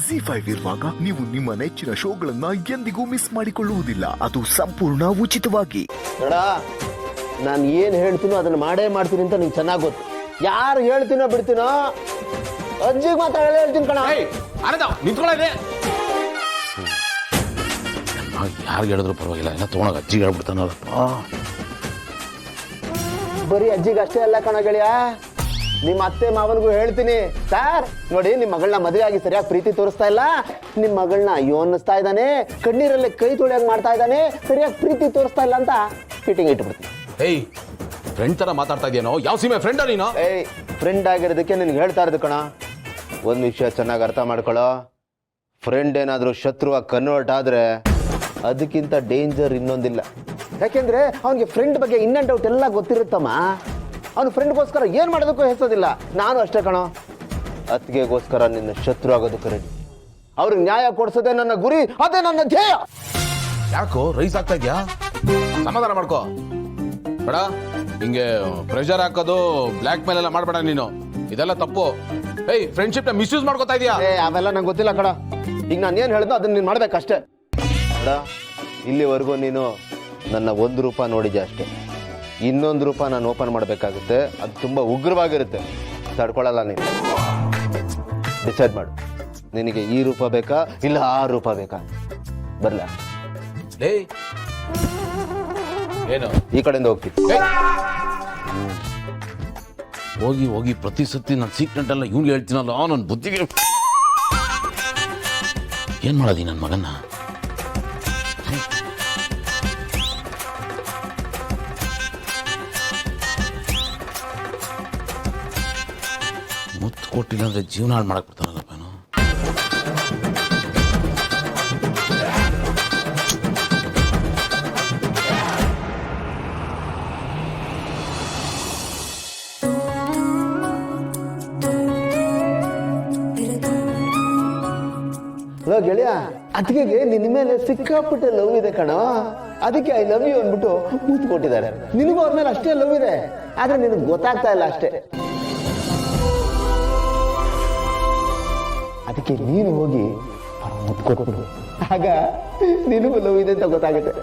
ಜಿ5 ಇರುವಾಗ ನೀವು ನಿಮ್ಮ ನೆಚ್ಚಿನ ಶೋಗಳನ್ನ ಎಂದಿಗೂ ಮಿಸ್ ಮಾಡಿಕೊಳ್ಳುವುದಿಲ್ಲ. ಅದು ಸಂಪೂರ್ಣ ಉಚಿತವಾಗಿ. ನೋಡ, ನಾನು ಏನು ಹೇಳ್ತೀನೋ ಅದನ್ನ ಮಾಡೇ ಮಾಡ್ತೀನಿ ಅಂತ ನಿಂಗೆ ಚೆನ್ನಾಗಿ ಗೊತ್ತು. ಯಾರು ಹೇಳ್ತೀನೋ ಬಿಡ್ತೀನೋ ಅಜ್ಜಿಗೆ ಮಾತ್ರ ಹೇಳ್ತೀನಿ ಕಣ. ನಿಂತ್ಕೊಳ್ಳೆ. ಯಾರಿಗೆ ಹೇಳಿದ್ರು ಪರವಾಗಿಲ್ಲ, ಎಲ್ಲ ತೊಗೊಂಡಾಗ ಅಜ್ಜಿಗೆ ಹೇಳ್ಬಿಡ್ತಾನಲ್ಲಪ್ಪ. ಬರೀ ಅಜ್ಜಿಗೆ ಅಷ್ಟೇ ಅಲ್ಲ ಕಣ ಗೆಳೆಯ, ನಿಮ್ಮ ಅತ್ತೆ ಮಾವನಿಗೂ ಹೇಳ್ತೀನಿ. ಸರ್ ನೋಡಿ, ನಿಮ್ಮ ಮಗಳನ್ನ ಮದುವೆ ಆಗಿ ಸರಿಯಾಗಿ ಪ್ರೀತಿ ತೋರಿಸ್ತಾ ಇಲ್ಲ, ನಿಮ್ಮ ಮಗಳನ್ನ ಅಯ್ಯೋ ಅನ್ನಿಸ್ತಾ ಇದ್ದಾನೆ, ಕಣ್ಣೀರಲ್ಲೇ ಕೈ ತೊಳೆಯಾಗಿ ಮಾಡ್ತಾ ಇದ್ದಾನೆ, ಸರಿಯಾಗಿ ಪ್ರೀತಿ ತೋರಿಸ್ತಾ ಇಲ್ಲ ಅಂತ ಫಿಟ್ಟಿಂಗ್ ಇಟ್ಬಿಡ್ತೀನಿ. ಏಯ್, ಫ್ರೆಂಡ್ ತರ ಮಾತಾಡ್ತಾ ಇದೆಯೇನೋ? ಯಾವ ಸೀಮೆ ಫ್ರೆಂಡ ನೀನು? ಏಯ್, ಫ್ರೆಂಡ್ ಆಗಿರೋದಕ್ಕೆ ನಿನ್ಗೆ ಹೇಳ್ತಾ ಇರೋದು ಕಣ. ಒಂದು ವಿಷಯ ಚೆನ್ನಾಗಿ ಅರ್ಥ ಮಾಡ್ಕೊಳ್ಳೋ, ಫ್ರೆಂಡ್ ಏನಾದರೂ ಶತ್ರುವಾಗಿ ಕನ್ವರ್ಟ್ ಆದ್ರೆ ಅದಕ್ಕಿಂತ ಡೇಂಜರ್ ಇನ್ನೊಂದಿಲ್ಲ. ಯಾಕೆಂದ್ರೆ ಅವನಿಗೆ ಫ್ರೆಂಡ್ ಬಗ್ಗೆ ಇನ್ ಅಂಡ್ ಔಟ್ ಎಲ್ಲ ಗೊತ್ತಿರುತ್ತಮ್ಮ. ಅವನು ಫ್ರೆಂಡ್ಗೋಸ್ಕರ ಏನು ಮಾಡೋದಕ್ಕೂ ಹೆಸೋದಿಲ್ಲ. ನಾನು ಅಷ್ಟೇ ಕಣೋ, ಅತ್ತಿಗೆಗೋಸ್ಕರ ನಿನ್ನ ಶತ್ರು ಆಗೋದಕ್ಕೆ ರೆಡಿ. ಅವ್ರಿಗೆ ನ್ಯಾಯ ಕೊಡ್ಸೋದೇ ನನ್ನ ಗುರಿ, ಅದೇ ನನ್ನ ಧ್ಯೇಯ. ಯಾಕೋ ರೈಸ್ ಆಗ್ತಾ ಇದ್ಯಾ? ಸಮಾಧಾನ ಮಾಡ್ಕೋ ಬೇಡ. ಹಿಂಗೆ ಪ್ರೆಷರ್ ಹಾಕೋದು, ಬ್ಲ್ಯಾಕ್ ಮೇಲ್ ಎಲ್ಲ ಮಾಡ್ಬೇಡ ನೀನು, ಇದೆಲ್ಲ ತಪ್ಪು. ಏಯ್, ಫ್ರೆಂಡ್ಶಿಪ್ ನ ಮಿಸ್ಯೂಸ್ ಮಾಡ್ಕೋತಾ ಇದೀಯಾ? ಅವೆಲ್ಲ ನಂಗೆ ಗೊತ್ತಿಲ್ಲ ಕಣ. ಈಗ ನಾನು ಏನು ಹೇಳಿದ್ನೋ ಅದನ್ನ ನೀನು ಮಾಡ್ಬೇಕಷ್ಟೇ. ಕಡ, ಇಲ್ಲಿವರೆಗೂ ನೀನು ನನ್ನ ಒಂದು ರೂಪ ನೋಡಿದ್ಯಾ ಅಷ್ಟೇ. ಇನ್ನೊಂದು ರೂಪ ನಾನು ಓಪನ್ ಮಾಡಬೇಕಾಗುತ್ತೆ, ಅದು ತುಂಬ ಉಗ್ರವಾಗಿರುತ್ತೆ, ತಡ್ಕೊಳ್ಳಲ್ಲ ನೀನು. ಡಿಸೈಡ್ ಮಾಡು, ನಿನಗೆ ಈ ರೂಪ ಬೇಕಾ ಇಲ್ಲ ಆ ರೂಪ ಬೇಕಾ? ಬರಲ್ಲ. ಏನು ಈ ಕಡೆಯಿಂದ ಹೋಗ್ತೀನಿ. ಹೋಗಿ ಹೋಗಿ ಪ್ರತಿ ಸತಿ ನನ್ನ ಸೀಕ್ರೆಟ್ ಎಲ್ಲ ಇವ್ನಿಗೆ ಹೇಳ್ತೀನಲ್ಲ, ನನ್ನ ಬುದ್ಧಿಗೆ ಏನ್ ಮಾಡೋದಿ ನನ್ನ ಮಗನ್ನ? ಮುತ್ತು ಕೊಟ್ಟಿಲ್ಲ ಅಂದ್ರೆ ಜೀವನ ಹಾಳು ಮಾಡಕ್ ಬಿಡ್ತಾನಲ್ಲಪ್ಪ. ಗೆಳೆಯ, ಅದಕ್ಕೆ ನಿನ್ನ ಮೇಲೆ ಸಿಕ್ಕಾಪಟ್ಟೆ ಲವ್ ಇದೆ ಕಣೋ. ಅದಕ್ಕೆ ಐ ಲವ್ ಯು ಅಂದ್ಬಿಟ್ಟು ಮೂತ್ ಕೊಟ್ಟಿದ್ದಾರೆ. ನಿನಗೂ ಅವ್ರ ಮೇಲೆ ಅಷ್ಟೇ ಲವ್ ಇದೆ, ಆದ್ರೆ ನಿನಗೆ ಗೊತ್ತಾಗ್ತಾ ಇಲ್ಲ ಅಷ್ಟೇ. ಅದಕ್ಕೆ ನೀನು ಹೋಗಿ ಮುತ್ತು ಕೊಟ್ಬಿಡು, ಆಗ ನಿನಗೂ ಲವ್ ಇದೆ ಅಂತ ಗೊತ್ತಾಗುತ್ತೆ.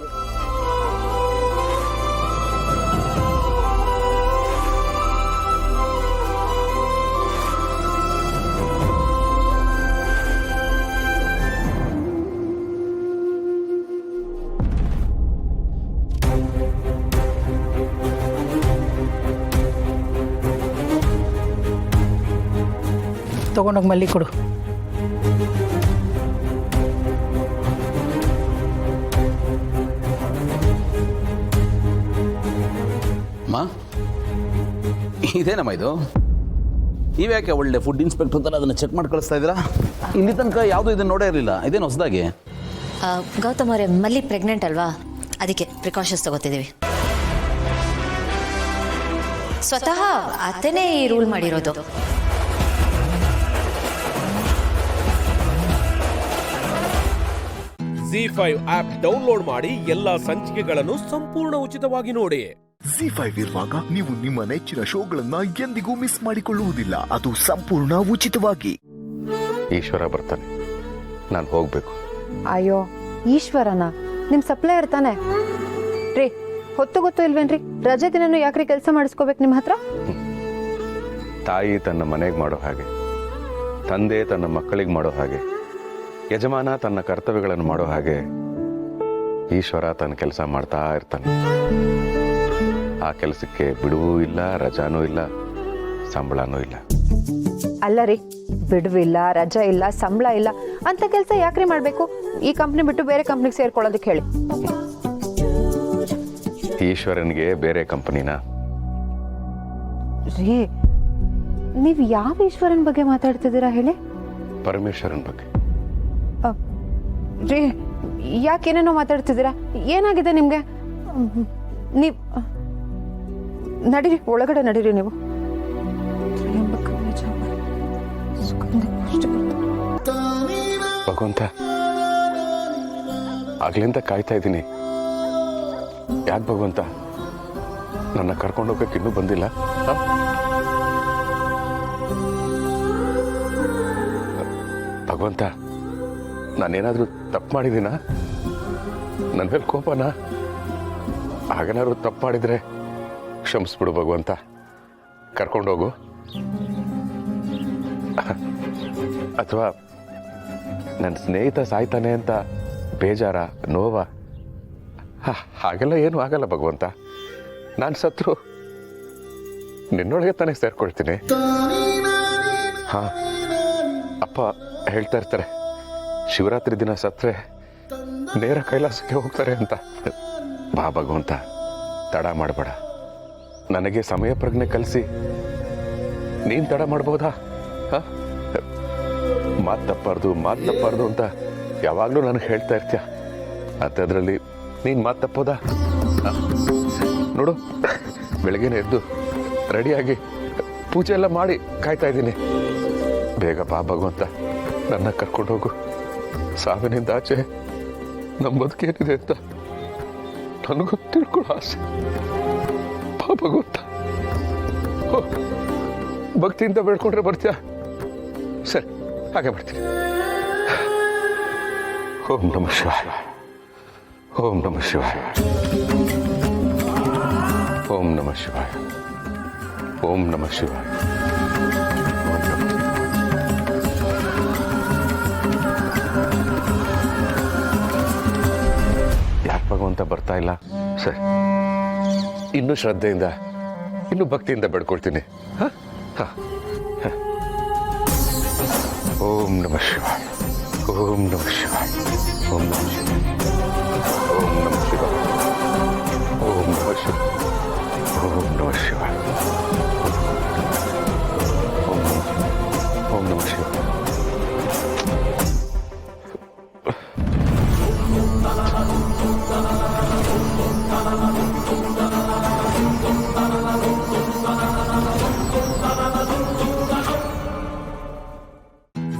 ತಗೊಂಡೋಗಿ ಮಲ್ಲಿ ಕೊಡು. ಇದೇನಮ್ಮ ಇದು? ನೀವ್ಯಾಕೆ ಒಳ್ಳೆ ಫುಡ್ ಇನ್ಸ್ಪೆಕ್ಟರ್ ತರ ಅದನ್ನ ಚೆಕ್ ಮಾಡಿ ಕಳಿಸ್ತಾ ಇದ್ದೀರಾ? ಇಲ್ಲಿ ತನಕ ಯಾವುದು ಇದನ್ನ ನೋಡೇ ಇರಲಿಲ್ಲ, ಇದೇನು ಹೊಸದಾಗಿ? ಗೌತಮ್ ಅವರೇ, ಮಲ್ಲಿ ಪ್ರೆಗ್ನೆಂಟ್ ಅಲ್ವಾ, ಅದಕ್ಕೆ ಪ್ರಿಕಾಷನ್ಸ್ ತಗೋತಿದ್ದೀವಿ. ಸ್ವತಃ ಅತ್ತನೇ ಈ ರೂಲ್ ಮಾಡಿರೋದು. ಜಿ5 ಆಪ್ ಡೌನ್ಲೋಡ್ ಮಾಡಿ ಎಲ್ಲಾ ಸಂಚಿಕೆಗಳನ್ನು ಸಂಪೂರ್ಣ ಉಚಿತವಾಗಿ ನೋಡಿ. ಜಿ5 ಇರುವಾಗ ನೀವು ನಿಮ್ಮ ನೆಚ್ಚಿನ ಶೋಗಳನ್ನ ಎಂದಿಗೂ ಮಿಸ್ ಮಾಡಿಕೊಳ್ಳುವುದಿಲ್ಲ. ಅದು ಸಂಪೂರ್ಣ ಉಚಿತವಾಗಿ. ಈಶ್ವರ ಬರ್ತಾನೆ, ನಾನು ಹೋಗ್ಬೇಕು. ಅಯ್ಯೋ, ಈಶ್ವರನ ನಿಮ್ ಸಪ್ಲೈಯರ್ ತಾನೆ ರೀ? ಹೊತ್ತು ಗೊತ್ತು ಇಲ್ವೇನ್ರಿ? ರಜೆ ದಿನನೂ ಯಾಕ್ರಿ ಕೆಲಸ ಮಾಡಿಸ್ಕೋಬೇಕು ನಿಮ್ಮ ಹತ್ರ? ತಾಯಿ ತನ್ನ ಮನೆಗೆ ಮಾಡೋ ಹಾಗೆ, ತಂದೆ ತನ್ನ ಮಕ್ಕಳಿಗೆ ಮಾಡೋ ಹಾಗೆ, ಯಜಮಾನ ತನ್ನ ಕರ್ತವ್ಯಗಳನ್ನು ಮಾಡೋ ಹಾಗೆ ಈಶ್ವರ ತನ್ನ ಕೆಲಸ ಮಾಡ್ತಾ ಇರ್ತಾನೆ. ಆ ಕೆಲಸಕ್ಕೆ ಬಿಡುವೂ ಇಲ್ಲ, ರಜಾನೂ ಇಲ್ಲ, ಸಂಬಳನೂ ಇಲ್ಲ. ಅಲ್ಲ ರೀ, ಬಿಡುವಿಲ್ಲ, ರಜಾ ಇಲ್ಲ, ಸಂಬಳ ಇಲ್ಲ ಅಂತ ಕೆಲಸ ಯಾಕ್ರಿ ಮಾಡ್ಬೇಕು? ಈ ಕಂಪ್ನಿ ಬಿಟ್ಟು ಬೇರೆ ಕಂಪ್ನಿಗೆ ಸೇರ್ಕೊಳ್ಳೋದಕ್ಕೆ ಹೇಳಿ. ಈಶ್ವರನಿಗೆ ಬೇರೆ ಕಂಪನಿನ ರೀ? ನೀವು ಯಾವ ಈಶ್ವರನ್ ಬಗ್ಗೆ ಮಾತಾಡ್ತಿದ್ದೀರಾ ಹೇಳಿ? ಪರಮೇಶ್ವರನ್ ಬಗ್ಗೆ. ರೀ, ಯಾಕೇನೇನೋ ಮಾತಾಡ್ತಿದ್ದೀರಾ? ಏನಾಗಿದೆ ನಿಮ್ಗೆ? ನೀವ್ ನಡೀರಿ, ಒಳಗಡೆ ನಡೀರಿ ನೀವು. ಭಗವಂತ, ಆಗ್ಲಿಂದ ಕಾಯ್ತಾ ಇದ್ದೀನಿ. ಯಾಕೆ ಭಗವಂತ ನನ್ನ ಕರ್ಕೊಂಡೋಗಕ್ಕೆ ಇನ್ನೂ ಬಂದಿಲ್ಲ? ಭಗವಂತ, ನಾನೇನಾದರೂ ತಪ್ಪು ಮಾಡಿದ್ದೀನಾ? ನನ್ನ ಮೇಲೆ ಕೋಪನಾ? ಹಾಗೇನಾದ್ರು ತಪ್ಪು ಮಾಡಿದರೆ ಕ್ಷಮಿಸ್ಬಿಡು ಭಗವಂತ, ಕರ್ಕೊಂಡೋಗು. ಅಥವಾ ನನ್ನ ಸ್ನೇಹಿತ ಸಾಯ್ತಾನೆ ಅಂತ ಬೇಜಾರ, ನೋವಾ? ಹಾಗೆಲ್ಲ ಏನೂ ಆಗಲ್ಲ ಭಗವಂತ. ನಾನು ಸತ್ರು ನಿನ್ನೊಳಗೆ ತಾನೇ ಸೇರ್ಕೊಳ್ತೀನಿ. ಹಾಂ, ಅಪ್ಪ ಹೇಳ್ತಾ ಇರ್ತಾರೆ, ಶಿವರಾತ್ರಿ ದಿನ ಸತ್ರೆ ನೇರ ಕೈಲಾಸಕ್ಕೆ ಹೋಗ್ತಾರೆ ಅಂತ. ಬಾ ಭಗವಂತ, ತಡ ಮಾಡಬೇಡ. ನನಗೆ ಸಮಯ ಪ್ರಜ್ಞೆ ಕಲಿಸಿ ನೀನು ತಡ ಮಾಡ್ಬೋದಾ? ಹಾಂ, ಮಾತು ತಪ್ಪಾರ್ದು ಅಂತ ಯಾವಾಗಲೂ ನನಗೆ ಹೇಳ್ತಾ ಇರ್ತೀಯ. ಅಂಥದ್ರಲ್ಲಿ ನೀನು ಮಾತು ತಪ್ಪೋದಾ? ನೋಡು, ಬೆಳಗ್ಗೆನೇ ಎದ್ದು ರೆಡಿಯಾಗಿ ಪೂಜೆ ಎಲ್ಲ ಮಾಡಿ ಕಾಯ್ತಾ ಇದ್ದೀನಿ. ಬೇಗ ಬಾ ಭಗವಂತ, ನನ್ನ ಕರ್ಕೊಂಡು ಹೋಗು. ಸಾವಿನಿಂದ ಆಚೆ ನಮ್ಮ ಬದುಕೇನಿದೆ ಅಂತ ನನಗೂ ತಿಳ್ಕೊಳ್ಳೋ ಆಸೆ. ಬಾ ಭಗವಂತ. ಭಕ್ತಿಯಿಂದ ಬೇಡ್ಕೊಂಡ್ರೆ ಬರ್ತೀಯ? ಸರಿ, ಹಾಗೆ ಬರ್ತೀನಿ. ಓಂ ನಮಃ ಶಿವಾಯ, ಓಂ ನಮಃ ಶಿವಾಯ, ಓಂ ನಮಃ ಶಿವಾಯ, ಓಂ ನಮಃ ಶಿವಾಯ. ಯಾಕೆ ಭಗವಂತ ಬರ್ತಾ ಇಲ್ಲ? ಸರಿ, ಇನ್ನೂ ಶ್ರದ್ಧೆಯಿಂದ, ಇನ್ನೂ ಭಕ್ತಿಯಿಂದ ಬೇಡ್ಕೊಳ್ತೀನಿ. ಹಾಂ ಹಾಂ. ಓಂ ನಮಃ ಶಿವಾಯ, ಓಂ ನಮಃ ಶಿವಾಯ, ಓಂ ನಮಃ ಶಿವಾಯ, ಓಂ ನಮಃ ಶಿವಾಯ, ಓಂ ನಮಃ ಶಿವಾಯ, ಓಂ ನಮಃ ಶಿವಾಯ, ಓಂ ನಮಃ ಶಿವಾಯ.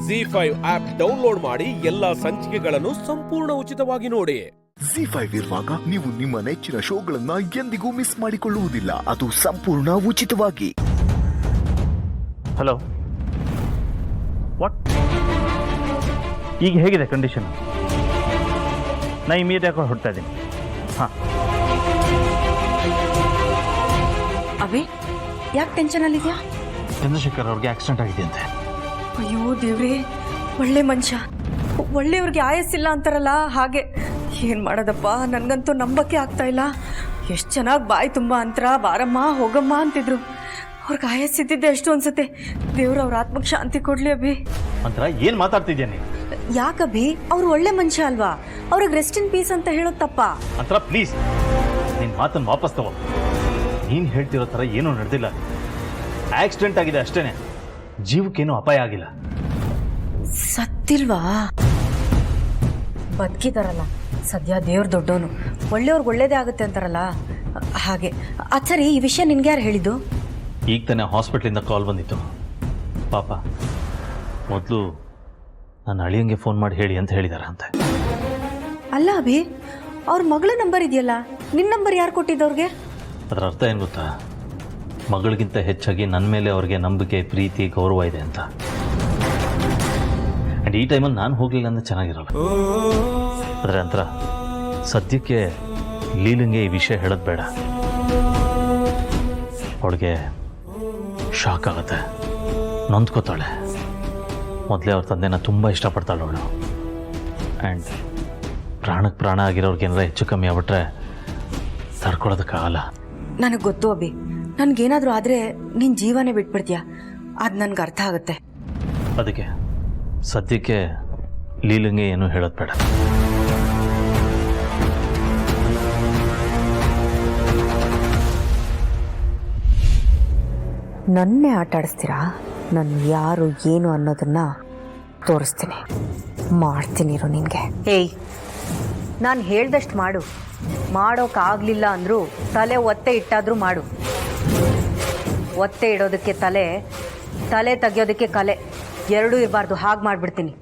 ZEE5 ಆಪ್ ಡೌನ್ಲೋಡ್ ಮಾಡಿ ಎಲ್ಲಾ ಸಂಚಿಕೆಗಳನ್ನು ಸಂಪೂರ್ಣ ಉಚಿತವಾಗಿ ನೋಡಿ. ZEE5 ಇರುವಾಗ ನೀವು ನಿಮ್ಮ ನೆಚ್ಚಿನ ಶೋಗಳನ್ನ ಎಂದಿಗೂ ಮಿಸ್ ಮಾಡಿಕೊಳ್ಳುವುದಿಲ್ಲ. ಅದು ಸಂಪೂರ್ಣ ಉಚಿತವಾಗಿ. Hello, what? ಈಗ ಹೇಗಿದೆ ಕಂಡೀಷನ್? ನಾ ಇಮಿಡಿಯೇಟ್ ಆಗಿ ಹೊರಡ್ತಾ ಇದ್ದೀನಿ. ಹಾಂ. ಅಭಿ, ಯಾಕೆ ಟೆನ್ಷನ್ ಅಲ್ಲಿದ್ಯಾ? ಚಂದ್ರಶೇಖರ್ ಅವ್ರಿಗೆ ಆಕ್ಸಿಡೆಂಟ್ ಆಗಿದೆ ಅಂತೆ. ಅಯ್ಯೋ ದೇವ್ರೇ, ಒಳ್ಳೆ ಮನುಷ್ಯ, ಒಳ್ಳೆಯವ್ರಿಗೆ ಆಯಸ್ಸಿಲ್ಲ ಅಂತಾರಲ್ಲ ಹಾಗೆ. ಏನು ಮಾಡೋದಪ್ಪ, ನನಗಂತೂ ನಂಬಕ್ಕೆ ಆಗ್ತಾ ಇಲ್ಲ. ಎಷ್ಟು ಚೆನ್ನಾಗಿ ಬಾಯಿ ತುಂಬ ಅಂತರ ಬಾರಮ್ಮ ಹೋಗಮ್ಮ ಅಂತಿದ್ರು. ಅವ್ರಿಗೆ ಆಯಸ್ಸಿದ್ದಿದ್ದೆ ಎಷ್ಟು ಅನ್ಸುತ್ತೆ. ದೇವ್ರು ಅವ್ರ ಆತ್ಮಕ್ಕೆ ಶಾಂತಿ ಕೊಡ್ಲಿ ಅಭಿ. ಅಂತರ ಏನು ಮಾತಾಡ್ತಿದ್ಯಾ ನೀನು? ಯಾಕಭಿ, ಅವ್ರು ಒಳ್ಳೆ ಮನುಷ್ಯ ಅಲ್ವಾ? ಅವ್ರಿಗೆ ರೆಸ್ಟ್ ಇನ್ ಪೀಸ್ ಅಂತ ಹೇಳೋದು ತಪ್ಪ? ಅಂತರ ಪ್ಲೀಸ್ ನಿನ್ನ ಮಾತನ್ನು ವಾಪಸ್ ತಗೋ. ನೀನು ಹೇಳ್ತಿರೋ ಥರ ಏನೂ ನಡೆದಿಲ್ಲ. ಆಕ್ಸಿಡೆಂಟ್ ಆಗಿದೆ ಅಷ್ಟೇನೆ, ಜೀವಕ್ಕೇನು ಅಪಾಯ ಆಗಿಲ್ಲ. ಸತ್ತಿಲ್ವಾ? ಬದುಕಿದಾರಲ್ಲ, ಸದ್ಯ ದೇವ್ರ ದೊಡ್ಡವನು. ಒಳ್ಳೆಯವ್ರಿಗೆ ಒಳ್ಳೇದೇ ಆಗುತ್ತೆ ಅಂತಾರಲ್ಲ ಹಾಗೆ. ಸರಿ, ಈ ವಿಷಯ ನಿನ್ಗೆ ಯಾರು ಹೇಳಿದ್ದು? ಈಗ ತಾನೇ ಹಾಸ್ಪಿಟ್ಲಿಂದ ಕಾಲ್ ಬಂದಿತ್ತು. ಪಾಪ ಮೊದಲು ನನ್ನ ಅಳಿಯಂಗೆ ಫೋನ್ ಮಾಡಿ ಹೇಳಿ ಅಂತ ಹೇಳಿದಾರೆ ಅಂತೆ. ಅಲ್ಲ ಅಭಿ, ಅವ್ರ ಮಗಳ ನಂಬರ್ ಇದೆಯಲ್ಲ, ನಿನ್ನ ನಂಬರ್ ಯಾರು ಕೊಟ್ಟಿದ್ದವ್ರಿಗೆ? ಅದರ ಅರ್ಥ ಏನು ಗೊತ್ತಾ? ಮಗಳಿಗಿಂತ ಹೆಚ್ಚಾಗಿ ನನ್ನ ಮೇಲೆ ಅವ್ರಿಗೆ ನಂಬಿಕೆ, ಪ್ರೀತಿ, ಗೌರವ ಇದೆ ಅಂತ. ಆ್ಯಂಡ್ ಈ ಟೈಮಲ್ಲಿ ನಾನು ಹೋಗಲಿಲ್ಲ ಅಂದರೆ ಚೆನ್ನಾಗಿರಲ್ಲ. ಅದರ ನಂತರ ಸದ್ಯಕ್ಕೆ ಲೀಲಂಗೆ ಈ ವಿಷಯ ಹೇಳೋದು ಬೇಡ. ಅವಳಿಗೆ ಶಾಕ್ ಆಗುತ್ತೆ, ನೊಂದ್ಕೋತಾಳೆ. ಮೊದಲೇ ಅವ್ರ ತಂದೆನ ತುಂಬ ಇಷ್ಟಪಡ್ತಾಳೆ ಅವಳು. ಆ್ಯಂಡ್ ಪ್ರಾಣಕ್ಕೆ ಪ್ರಾಣ ಆಗಿರೋರ್ಗೆ ಏನಾರ ಹೆಚ್ಚು ಕಮ್ಮಿ ಆಗ್ಬಿಟ್ರೆ ತಡ್ಕೊಳ್ಳೋದಕ್ಕಾಗಲ್ಲ. ನನಗೆ ಗೊತ್ತು ಅಭಿ, ನನಗೇನಾದರೂ ಆದರೆ ನಿನ್ನ ಜೀವನೇ ಬಿಟ್ಬಿಡ್ತೀಯ. ಅದು ನನಗೆ ಅರ್ಥ ಆಗುತ್ತೆ. ಅದಕ್ಕೆ ಸದ್ಯಕ್ಕೆ ಲೀಲಂಗೆ ಏನೂ ಹೇಳೋದು ಬೇಡ. ನನ್ನೇ ಆಟ ಆಡಿಸ್ತೀರಾ? ನಾನು ಯಾರು ಏನು ಅನ್ನೋದನ್ನ ತೋರಿಸ್ತೀನಿ, ಮಾಡ್ತೀನಿರು ನಿನಗೆ. ಏಯ್, ನಾನು ಹೇಳ್ದಷ್ಟು ಮಾಡು. ಮಾಡೋಕ್ಕಾಗಲಿಲ್ಲ ಅಂದರೂ ತಲೆ ಒತ್ತೆ ಇಟ್ಟಾದರೂ ಮಾಡು. ಒತ್ತೆ ಇಡೋದಕ್ಕೆ ತಲೆ, ತಲೆ ತೆಗಿಯೋದಕ್ಕೆ ಕಲೆ, ಎರಡೂ ಇರಬಾರ್ದು. ಹಾಗೆ ಮಾಡಿಬಿಡ್ತೀನಿ.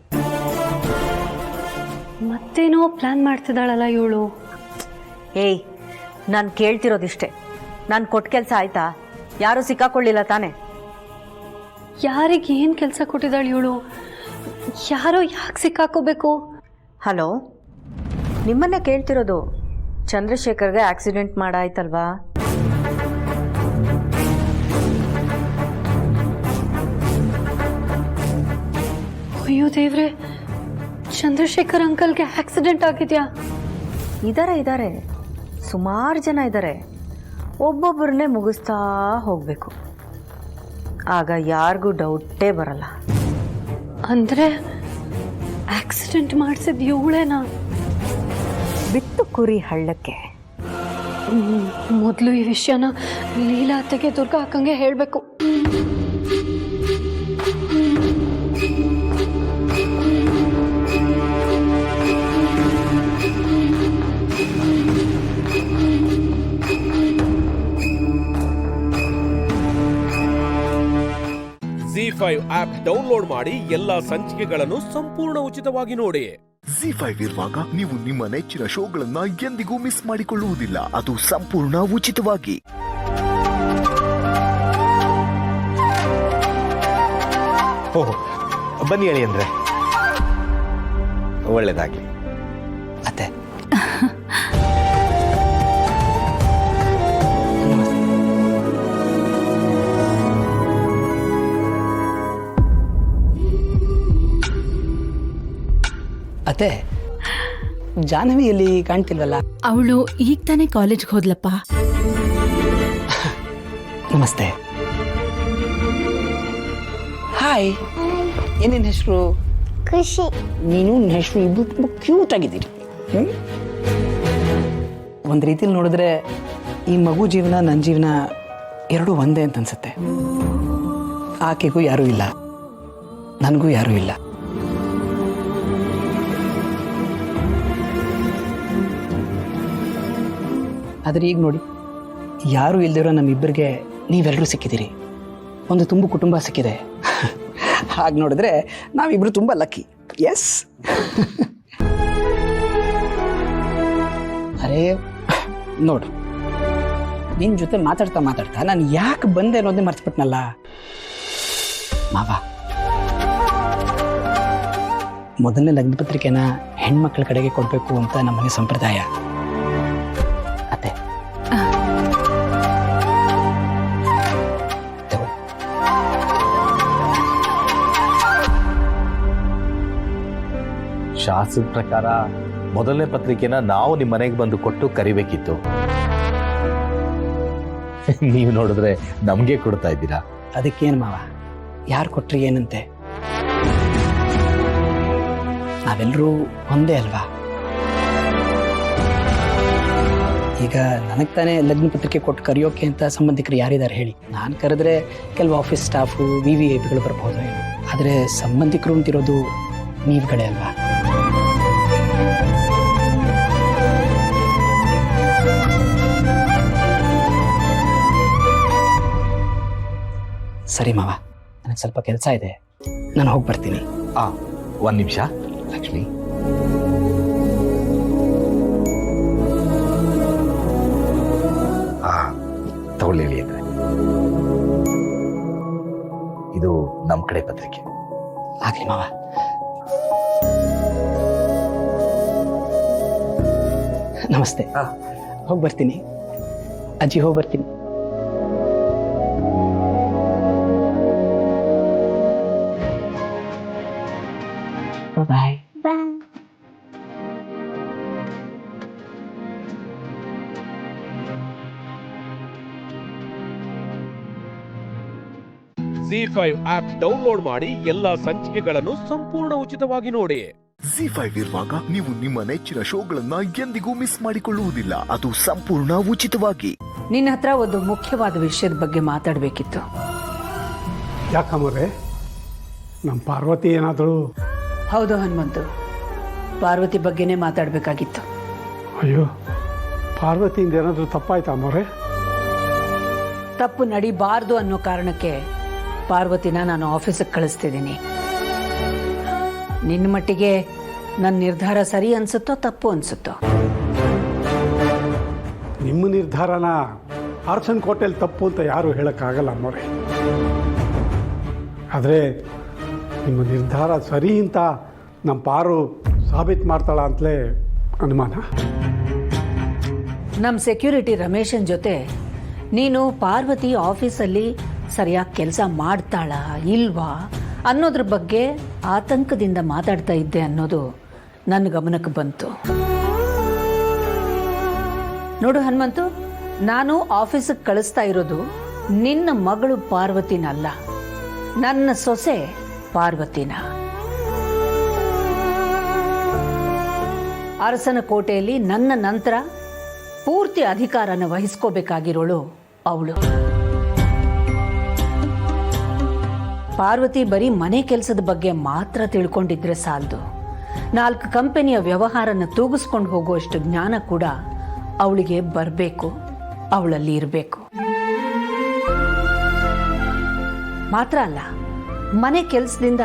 ಮತ್ತೇನೋ ಪ್ಲ್ಯಾನ್ ಮಾಡ್ತಿದ್ದಾಳಲ್ಲ ಇವಳು. ಏಯ್, ನಾನು ಕೇಳ್ತಿರೋದಿಷ್ಟೇ. ನಾನು ಕೊಟ್ಟ ಕೆಲಸ ಆಯ್ತಾ? ಯಾರೂ ಸಿಕ್ಕಾಕೊಳ್ಳಿಲ್ಲ ತಾನೆ? ಯಾರಿಗೆ ಏನು ಕೆಲಸ ಕೊಟ್ಟಿದ್ದಾಳೆ ಇವಳು? ಯಾರೋ ಯಾಕೆ ಸಿಕ್ಕಾಕೋಬೇಕು? ಹಲೋ, ನಿಮ್ಮನ್ನೇ ಕೇಳ್ತಿರೋದು. ಚಂದ್ರಶೇಖರ್ಗೆ ಆಕ್ಸಿಡೆಂಟ್ ಮಾಡಾಯ್ತಲ್ವಾ? ಅಯ್ಯೋ ದೇವ್ರೆ, ಚಂದ್ರಶೇಖರ್ ಅಂಕಲ್ಗೆ ಆಕ್ಸಿಡೆಂಟ್ ಆಗಿದೆಯಾ? ಇದ್ದಾರೆ, ಸುಮಾರು ಜನ ಇದ್ದಾರೆ. ಒಬ್ಬೊಬ್ಬರನ್ನೇ ಮುಗಿಸ್ತಾ ಹೋಗಬೇಕು, ಆಗ ಯಾರಿಗೂ ಡೌಟೇ ಬರಲ್ಲ. ಅಂದರೆ ಆಕ್ಸಿಡೆಂಟ್ ಮಾಡಿಸಿದ ಇವಳೇನಾ? ಬಿತ್ತು ಕುರಿ ಹಳ್ಳಕ್ಕೆ. ಮೊದಲು ಈ ವಿಷಯನ ಲೀಲಾ ಅತ್ತೆಗೆ ದುರ್ಗಾ ಅಕ್ಕಂಗೆ ಹೇಳಬೇಕು. ZEE5 ಆಪ್ ಡೌನ್ಲೋಡ್ ಮಾಡಿ ಎಲ್ಲಾ ಸಂಚಿಕೆಗಳನ್ನು ಸಂಪೂರ್ಣ ಉಚಿತವಾಗಿ ನೋಡಿ. ZEE5 ಇರುವಾಗ ನೀವು ನಿಮ್ಮ ನೆಚ್ಚಿನ ಶೋಗಳನ್ನ ಎಂದಿಗೂ ಮಿಸ್ ಮಾಡಿಕೊಳ್ಳುವುದಿಲ್ಲ. ಅದು ಸಂಪೂರ್ಣ ಉಚಿತವಾಗಿ. ಓಹ್, ಬನ್ನಿ ಹೇಳಿ ಅಂದ್ರೆ ಒಳ್ಳೇದಾಗ್ಲಿ. ಅತ್ತೆ ಅತ್ತೆ, ಜಾಹ್ನವಿ ಎಲ್ಲಿ ಕಾಣ್ತಿಲ್ವಲ್ಲ? ಅವಳು ಈಗ ತಾನೇ ಕಾಲೇಜ್ಗೆ ಹೋದ್ಲಪ್ಪ. ನಮಸ್ತೆ. ಹಾಯ್, ಏನೇನು ಹೆಸರು? ಖುಷಿ. ನೀನು ಹೆಸರು ಇಬ್ಬರು ತುಂಬ ಕ್ಯೂಟ್ ಆಗಿದ್ದೀರಿ. ಒಂದು ರೀತಿಲಿ ನೋಡಿದ್ರೆ ಈ ಮಗು ಜೀವನ ನನ್ನ ಜೀವನ ಎರಡೂ ಒಂದೇ ಅಂತ ಅನ್ಸುತ್ತೆ. ಆಕೆಗೂ ಯಾರೂ ಇಲ್ಲ, ನನಗೂ ಯಾರೂ ಇಲ್ಲ. ಆದರೆ ಈಗ ನೋಡಿ, ಯಾರೂ ಇಲ್ದಿರೋ ನಮ್ಮಿಬ್ಬರಿಗೆ ನೀವೆಲ್ಲರೂ ಸಿಕ್ಕಿದ್ದೀರಿ. ಒಂದು ತುಂಬು ಕುಟುಂಬ ಸಿಕ್ಕಿದೆ. ಹಾಗೆ ನೋಡಿದ್ರೆ ನಾವಿಬ್ಬರು ತುಂಬ ಲಕ್ಕಿ. ಎಸ್. ಅರೇ ನೋಡು, ನಿನ್ನ ಜೊತೆ ಮಾತಾಡ್ತಾ ನಾನು ಯಾಕೆ ಬಂದೆ ಅನ್ನೋದೇ ಮರ್ತ್ಬಿಟ್ನಲ್ಲ ಮಾವ. ಮೊದಲನೇ ಲಗ್ನ ಪತ್ರಿಕೆನ ಹೆಣ್ಮಕ್ಳ ಕಡೆಗೆ ಕೊಡಬೇಕು ಅಂತ ನಮ್ಮನೆ ಸಂಪ್ರದಾಯ. ಅತ್ತೆ, ಶಾಸ್ತ್ರದ ಪ್ರಕಾರ ಮೊದಲನೇ ಪತ್ರಿಕೆನ ನಾವು ನಿಮ್ಮ ಮನೆಗೆ ಬಂದು ಕೊಟ್ಟು ಕರಿಬೇಕಿತ್ತು. ನೀವು ನೋಡಿದ್ರೆ ನಮಗೆ ಕೊಡ್ತಾ ಇದ್ದೀರಾ. ಅದಕ್ಕೇನು ಮಾವ, ಯಾರು ಕೊಟ್ರಿ ಏನಂತೆ? ನಾವೆಲ್ಲರೂ ಒಂದೇ ಅಲ್ವಾ? ಈಗ ನನಗೆ ತಾನೇ ಲಗ್ನ ಪತ್ರಿಕೆ ಕೊಟ್ಟು ಕರೆಯೋಕೆ ಅಂತ ಸಂಬಂಧಿಕರು ಯಾರಿದ್ದಾರೆ ಹೇಳಿ? ನಾನು ಕರೆದ್ರೆ ಕೆಲವು ಆಫೀಸ್ ಸ್ಟಾಫು, VVIPಗಳು ಬರ್ಬೋದು ಏನು, ಆದರೆ ಸಂಬಂಧಿಕರು ಅಂತಿರೋದು ನೀವುಗಳೇ ಅಲ್ವಾ? ಸರಿ ಮಾವ, ನನಗೆ ಸ್ವಲ್ಪ ಕೆಲಸ ಇದೆ, ನಾನು ಹೋಗಿ ಬರ್ತೀನಿ. ಒಂದು ನಿಮಿಷ ಲಕ್ಷ್ಮಿ. ತಗೊಳ್ಳಿ ಅಂದ್ರೆ ಇದು ನಮ್ಮ ಕಡೆ ಪತ್ರಿಕೆ. ಆಗ್ಲಿ ಮಾವ. ನಮಸ್ತೆ. ಹೋಗಿ ಬರ್ತೀನಿ ಅಜ್ಜಿ, ಹೋಗಿ ಬರ್ತೀನಿ. ಬಾಯ್. ZEE5 ಆಪ್ ಡೌನ್ಲೋಡ್ ಮಾಡಿ ಎಲ್ಲಾ ಸಂಚಿಕೆಗಳನ್ನು ಸಂಪೂರ್ಣ ಉಚಿತವಾಗಿ ನೋಡಿ. ZEE5 ಇರುವಾಗ ನೀವು ನಿಮ್ಮ ನೆಚ್ಚಿನ ಶೋಗಳನ್ನ ಎಂದಿಗೂ ಮಿಸ್ ಮಾಡಿಕೊಳ್ಳುವುದಿಲ್ಲ. ಅದು ಸಂಪೂರ್ಣ ಉಚಿತವಾಗಿ. ನಿನ್ನ ಹತ್ರ ಒಂದು ಮುಖ್ಯವಾದ ವಿಷಯದ ಬಗ್ಗೆ ಮಾತಾಡಬೇಕಿತ್ತು. ಯಾಕಮ್ಮರೆ, ನಮ್ಮ ಪಾರ್ವತಿ ಏನಾದರೂ? ಹೌದು ಹನುಮಂತು, ಪಾರ್ವತಿ ಬಗ್ಗೆನೇ ಮಾತಾಡಬೇಕಾಗಿತ್ತು. ಅಯ್ಯೋ, ಪಾರ್ವತಿಯಿಂದ ಏನಾದರೂ ತಪ್ಪಾಯ್ತಾ ಅಮ್ಮರೆ? ತಪ್ಪು ನಡಿಬಾರ್ದು ಅನ್ನೋ ಕಾರಣಕ್ಕೆ ಪಾರ್ವತಿನ ನಾನು ಆಫೀಸಿಗೆ ಕಳಿಸ್ತಿದ್ದೀನಿ. ನಿನ್ನ ಮಟ್ಟಿಗೆ ನನ್ನ ನಿರ್ಧಾರ ಸರಿ ಅನ್ಸುತ್ತೋ ತಪ್ಪು ಅನ್ಸುತ್ತೋ? ನಿಮ್ಮ ನಿರ್ಧಾರನ ಆರ್ಸನ್ ಕೋಟೆಲ್ ತಪ್ಪು ಅಂತ ಯಾರು ಹೇಳೋಕ್ಕಾಗಲ್ಲ ಅಮ್ಮರೆ. ಆದರೆ ನಿಮ್ಮ ನಿರ್ಧಾರ ಸರಿ ಅಂತ ನಮ್ಮ ಪಾರು ಸಾಬೀತು ಮಾಡ್ತಾಳ ಅಂತಲೇ ಅನುಮಾನ. ನಮ್ಮ ಸೆಕ್ಯೂರಿಟಿ ರಮೇಶನ್ ಜೊತೆ ನೀನು ಪಾರ್ವತಿ ಆಫೀಸಲ್ಲಿ ಸರಿಯಾಗಿ ಕೆಲಸ ಮಾಡ್ತಾಳಾ ಇಲ್ವಾ ಅನ್ನೋದ್ರ ಬಗ್ಗೆ ಆತಂಕದಿಂದ ಮಾತಾಡ್ತಾ ಇದ್ದೆ ಅನ್ನೋದು ನನ್ನ ಗಮನಕ್ಕೆ ಬಂತು. ನೋಡು ಹನುಮಂತು, ನಾನು ಆಫೀಸಿಗೆ ಕಳಿಸ್ತಾ ಇರೋದು ನಿನ್ನ ಮಗಳು ಪಾರ್ವತಿನಲ್ಲ, ನನ್ನ ಸೊಸೆ ಪಾರ್ವತಿನ. ಅರಸನ ಕೋಟೆಯಲ್ಲಿ ನನ್ನ ನಂತರ ಪೂರ್ತಿ ಅಧಿಕಾರನ ವಹಿಸ್ಕೋಬೇಕಾಗಿರೋಳು ಅವಳು. ಪಾರ್ವತಿ ಬರೀ ಮನೆ ಕೆಲಸದ ಬಗ್ಗೆ ಮಾತ್ರ ತಿಳ್ಕೊಂಡಿದ್ರೆ ಸಾಲದು, 4 ಕಂಪನಿಯ ವ್ಯವಹಾರನ ತೂಗಿಸ್ಕೊಂಡು ಹೋಗುವಷ್ಟು ಜ್ಞಾನ ಕೂಡ ಅವಳಿಗೆ ಬರಬೇಕು, ಅವಳಲ್ಲಿ ಇರಬೇಕು. ಮಾತ್ರ ಅಲ್ಲ, ಮನೆ ಕೆಲಸದಿಂದ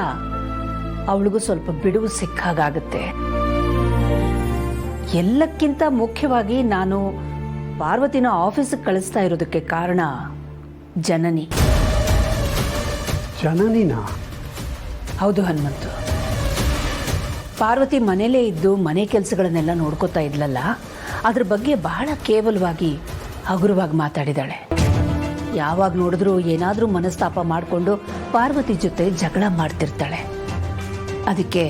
ಅವಳಿಗೂ ಸ್ವಲ್ಪ ಬಿಡುವು ಸಿಕ್ಕಾಗುತ್ತೆ. ಎಲ್ಲಕ್ಕಿಂತ ಮುಖ್ಯವಾಗಿ ನಾನು ಪಾರ್ವತಿನ ಆಫೀಸಿಗೆ ಕಳಿಸ್ತಾ ಇರೋದಕ್ಕೆ ಕಾರಣ ಜನನಿ. ಜನನಿನ? ಹೌದು ಹನುಮಂತು. ಪಾರ್ವತಿ ಮನೇಲೇ ಇದ್ದು ಮನೆ ಕೆಲಸಗಳನ್ನೆಲ್ಲ ನೋಡ್ಕೋತಾ ಇದ್ಲಲ್ಲ, ಅದ್ರ ಬಗ್ಗೆ ಬಹಳ ಕೇವಲವಾಗಿ ಹಗುರವಾಗಿ ಮಾತಾಡಿದಾಳೆ. ಯಾವಾಗ ನೋಡಿದ್ರೂ ಏನಾದರೂ ಮನಸ್ತಾಪ ಮಾಡಿಕೊಂಡು ಪಾರ್ವತಿ ಜೊತೆ ಜಗಳ ಮಾಡ್ತಿರ್ತಾಳೆ. ಅದಕ್ಕೆ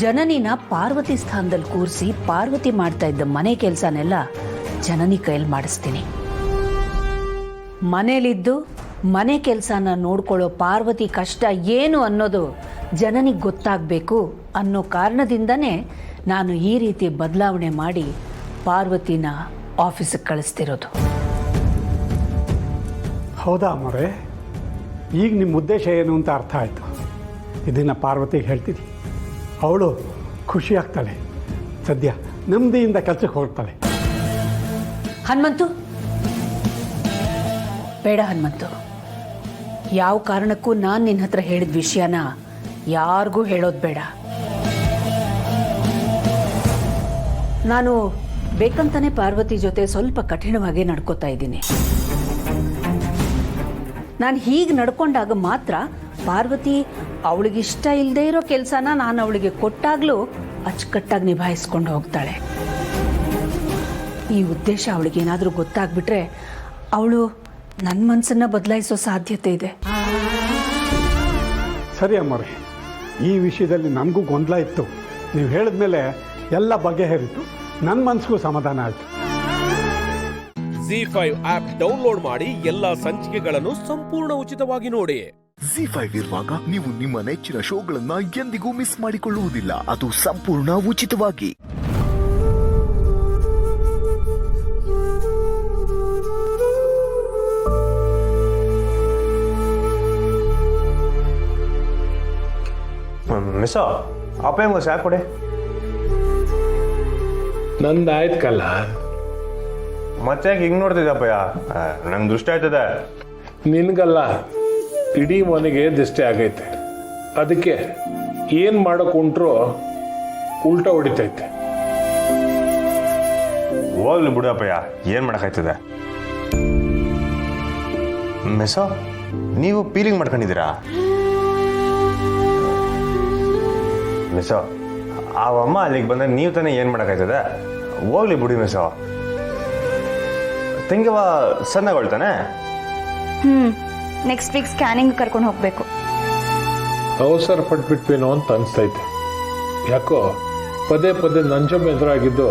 ಜನನಿನ ಪಾರ್ವತಿ ಸ್ಥಾನದಲ್ಲಿ ಕೂರಿಸಿ ಪಾರ್ವತಿ ಮಾಡ್ತಾ ಇದ್ದ ಮನೆ ಕೆಲಸನೆಲ್ಲ ಜನನಿ ಕೈಯಲ್ಲಿ ಮಾಡಿಸ್ತೀನಿ. ಮನೇಲಿದ್ದು ಮನೆ ಕೆಲಸನ ನೋಡ್ಕೊಳ್ಳೋ ಪಾರ್ವತಿ ಕಷ್ಟ ಏನು ಅನ್ನೋದು ಜನನಿಗೆ ಗೊತ್ತಾಗಬೇಕು ಅನ್ನೋ ಕಾರಣದಿಂದನೇ ನಾನು ಈ ರೀತಿ ಬದಲಾವಣೆ ಮಾಡಿ ಪಾರ್ವತಿನ ಆಫೀಸಿಗೆ ಕಳಿಸ್ತಿರೋದು. ಹೌದಾ ಮೊರೆ? ಈಗ ನಿಮ್ಮ ಉದ್ದೇಶ ಏನು ಅಂತ ಅರ್ಥ ಆಯಿತು. ಇದನ್ನು ಪಾರ್ವತಿಗೆ ಹೇಳ್ತೀನಿ, ಅವಳು ಖುಷಿ ಆಗ್ತಾಳೆ. ಸದ್ಯ ನೆಮ್ಮದಿಯಿಂದ ಕೆಲಸಕ್ಕೆ ಹೋಗ್ತಾಳೆ. ಹನುಮಂತು, ಬೇಡ ಹನುಮಂತು, ಯಾವ ಕಾರಣಕ್ಕೂ ನಾನು ನಿನ್ನ ಹತ್ರ ಹೇಳಿದ ವಿಷಯನ ಯಾರಿಗೂ ಹೇಳೋದು ಬೇಡ. ನಾನು ಬೇಕಂತಾನೆ ಪಾರ್ವತಿ ಜೊತೆ ಸ್ವಲ್ಪ ಕಠಿಣವಾಗಿ ನಡ್ಕೋತಾ ಇದ್ದೀನಿ. ನಾನು ಹೀಗೆ ನಡ್ಕೊಂಡಾಗ ಮಾತ್ರ ಪಾರ್ವತಿ ಅವಳಿಗಿಷ್ಟ ಇಲ್ಲದೆ ಇರೋ ಕೆಲಸನ ನಾನು ಅವಳಿಗೆ ಕೊಟ್ಟಾಗ್ಲೂ ಅಚ್ಚುಕಟ್ಟಾಗಿ ನಿಭಾಯಿಸ್ಕೊಂಡು ಹೋಗ್ತಾಳೆ. ಈ ಉದ್ದೇಶ ಅವಳಿಗೇನಾದರೂ ಗೊತ್ತಾಗ್ಬಿಟ್ರೆ ಅವಳು ನನ್ನ ಮನಸ್ಸನ್ನ ಬದಲಾಯಿಸೋ ಸಾಧ್ಯತೆ ಇದೆ. ಸರಿ ಅಮ್ಮರೇ, ಈ ವಿಷಯದಲ್ಲಿ ನನಗೂ ಗೊಂದಲ ಇತ್ತು. ನೀವು ಹೇಳಿದ ಮೇಲೆ ಎಲ್ಲ ಬಗೆಹರಿತು. ನನ್ನ ಮನಸ್ಸಿಗೂ ಸಮಾಧಾನ ಆಯಿತು. Z5 ಆಪ್ ಡೌನ್ಲೋಡ್ ಮಾಡಿ ಎಲ್ಲಾ ಸಂಚಿಕೆಗಳನ್ನು ಸಂಪೂರ್ಣ ಉಚಿತವಾಗಿ ನೋಡಿ. Z5 ಇರುವಾಗ ನೀವು ನಿಮ್ಮ ನೆಚ್ಚಿನ ಶೋಗಳನ್ನ ಎಂದಿಗೂ ಮಿಸ್ ಮಾಡಿಕೊಳ್ಳುವುದಿಲ್ಲ, ಅದು ಸಂಪೂರ್ಣ ಉಚಿತವಾಗಿ. ಮಿಸ್ ಅಪ್ಪ ಹೆಂಗ ಸಾಕು ಕೊಡಿ. ನಂದಾಯ್ತು ಕಲ್ಲ. ಮತ್ತೆ ಹಿಂಗ್ ನೋಡ್ತಿದ್ದಪ್ಪಯ್ಯ, ನಂಗೆ ದೃಷ್ಟಿ ಆಯ್ತದೆ. ನಿನ್ಗಲ್ಲ, ಇಡೀ ಮನೆಗೆ ದೃಷ್ಟಿ ಆಗೈತೆ. ಅದಕ್ಕೆ ಏನು ಮಾಡೋಕೊಂಡ್ರು ಉಲ್ಟಾ ಹೊಡಿತೈತೆ. ಹೋಗ್ಲಿ ಬಿಡಪ್ಪಯ್ಯ, ಏನು ಮಾಡೋಕ್ಕಾಯ್ತದೆ. ಮಿಸ್ಸೋ, ನೀವು ಪೀಲಿಂಗ್ ಮಾಡ್ಕೊಂಡಿದ್ದೀರಾ? ಮಿಸ್ಸೋ, ಆ ಅಮ್ಮ ಅಲ್ಲಿಗೆ ಬಂದರೆ ನೀವು ತಾನೇ ಏನು ಮಾಡೋಕ್ಕಾಯ್ತದೆ. ಹೋಗ್ಲಿ ಬಿಡಿ ಮಿಸ್ಸೋ. ತಂಗಿವ ಸಣ್ಣಗೊಳ್ತಾನೆ. ನೆಕ್ಸ್ಟ್ ವೀಕ್ ಸ್ಕ್ಯಾನಿಂಗ್ ಕರ್ಕೊಂಡು ಹೋಗಬೇಕು. ಅವಸರ ಪಟ್ಬಿಟ್ವೇನೋ ಅಂತ ಅನಿಸ್ತೈತೆ. ಯಾಕೋ ಪದೇ ಪದೇ ನಂಜಮ್ಮ ಎದುರಾಗಿದ್ದು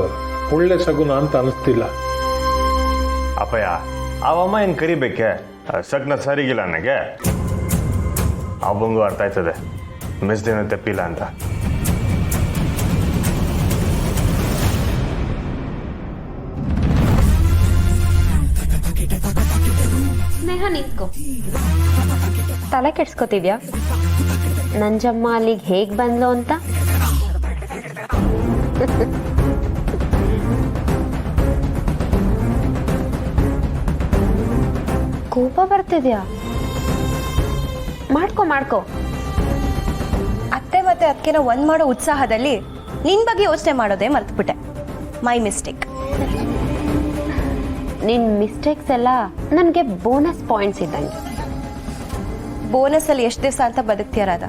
ಒಳ್ಳೆ ಸಗುನ ಅಂತ ಅನಿಸ್ತಿಲ್ಲ. ಅಪ್ಪಯ್ಯ, ಅವಮ್ಮ ಏನು ಕರಿಬೇಕೆ? ಸಗ್ನ ಸರಿಗಿಲ್ಲ ನನಗೆ. ಅವಂಗೂ ಅರ್ಥ ಆಯ್ತದೆ ಮಿಸ್ದೇನೋ ತಪ್ಪಿಲ್ಲ ಅಂತ. ಸ್ನೇಹ, ನಿಂತ್ಕೋ. ತಲೆ ಕೆಡ್ಸ್ಕೊತಿದ್ಯಾ? ನಂಜಮ್ಮ ಅಲ್ಲಿಗೆ ಹೇಗ್ ಬಂದ್ಲು ಅಂತ? ಕೋಪ ಬರ್ತಿದ್ಯಾ? ಮಾಡ್ಕೋ. ಅತ್ತೆ ಮತ್ತೆ ಅದಕ್ಕೆನ ಒಂದ್ ಮಾಡೋ ಉತ್ಸಾಹದಲ್ಲಿ ನಿನ್ ಬಗ್ಗೆ ಯೋಚನೆ ಮಾಡೋದೇ ಮರ್ತ್ಬಿಟ್ಟೆ. My mistake. ನಿನ್ ಮಿಸ್ಟೇಕ್ಸ್ ಎಲ್ಲ ನನಗೆ ಬೋನಸ್ ಪಾಯಿಂಟ್ಸ್ ಇದ್ದಂಗೆ. ಬೋನಸ್ ಅಲ್ಲಿ ಎಷ್ಟು ದಿವಸ ಅಂತ ಬದುಕ್ತಿಯಾರದ?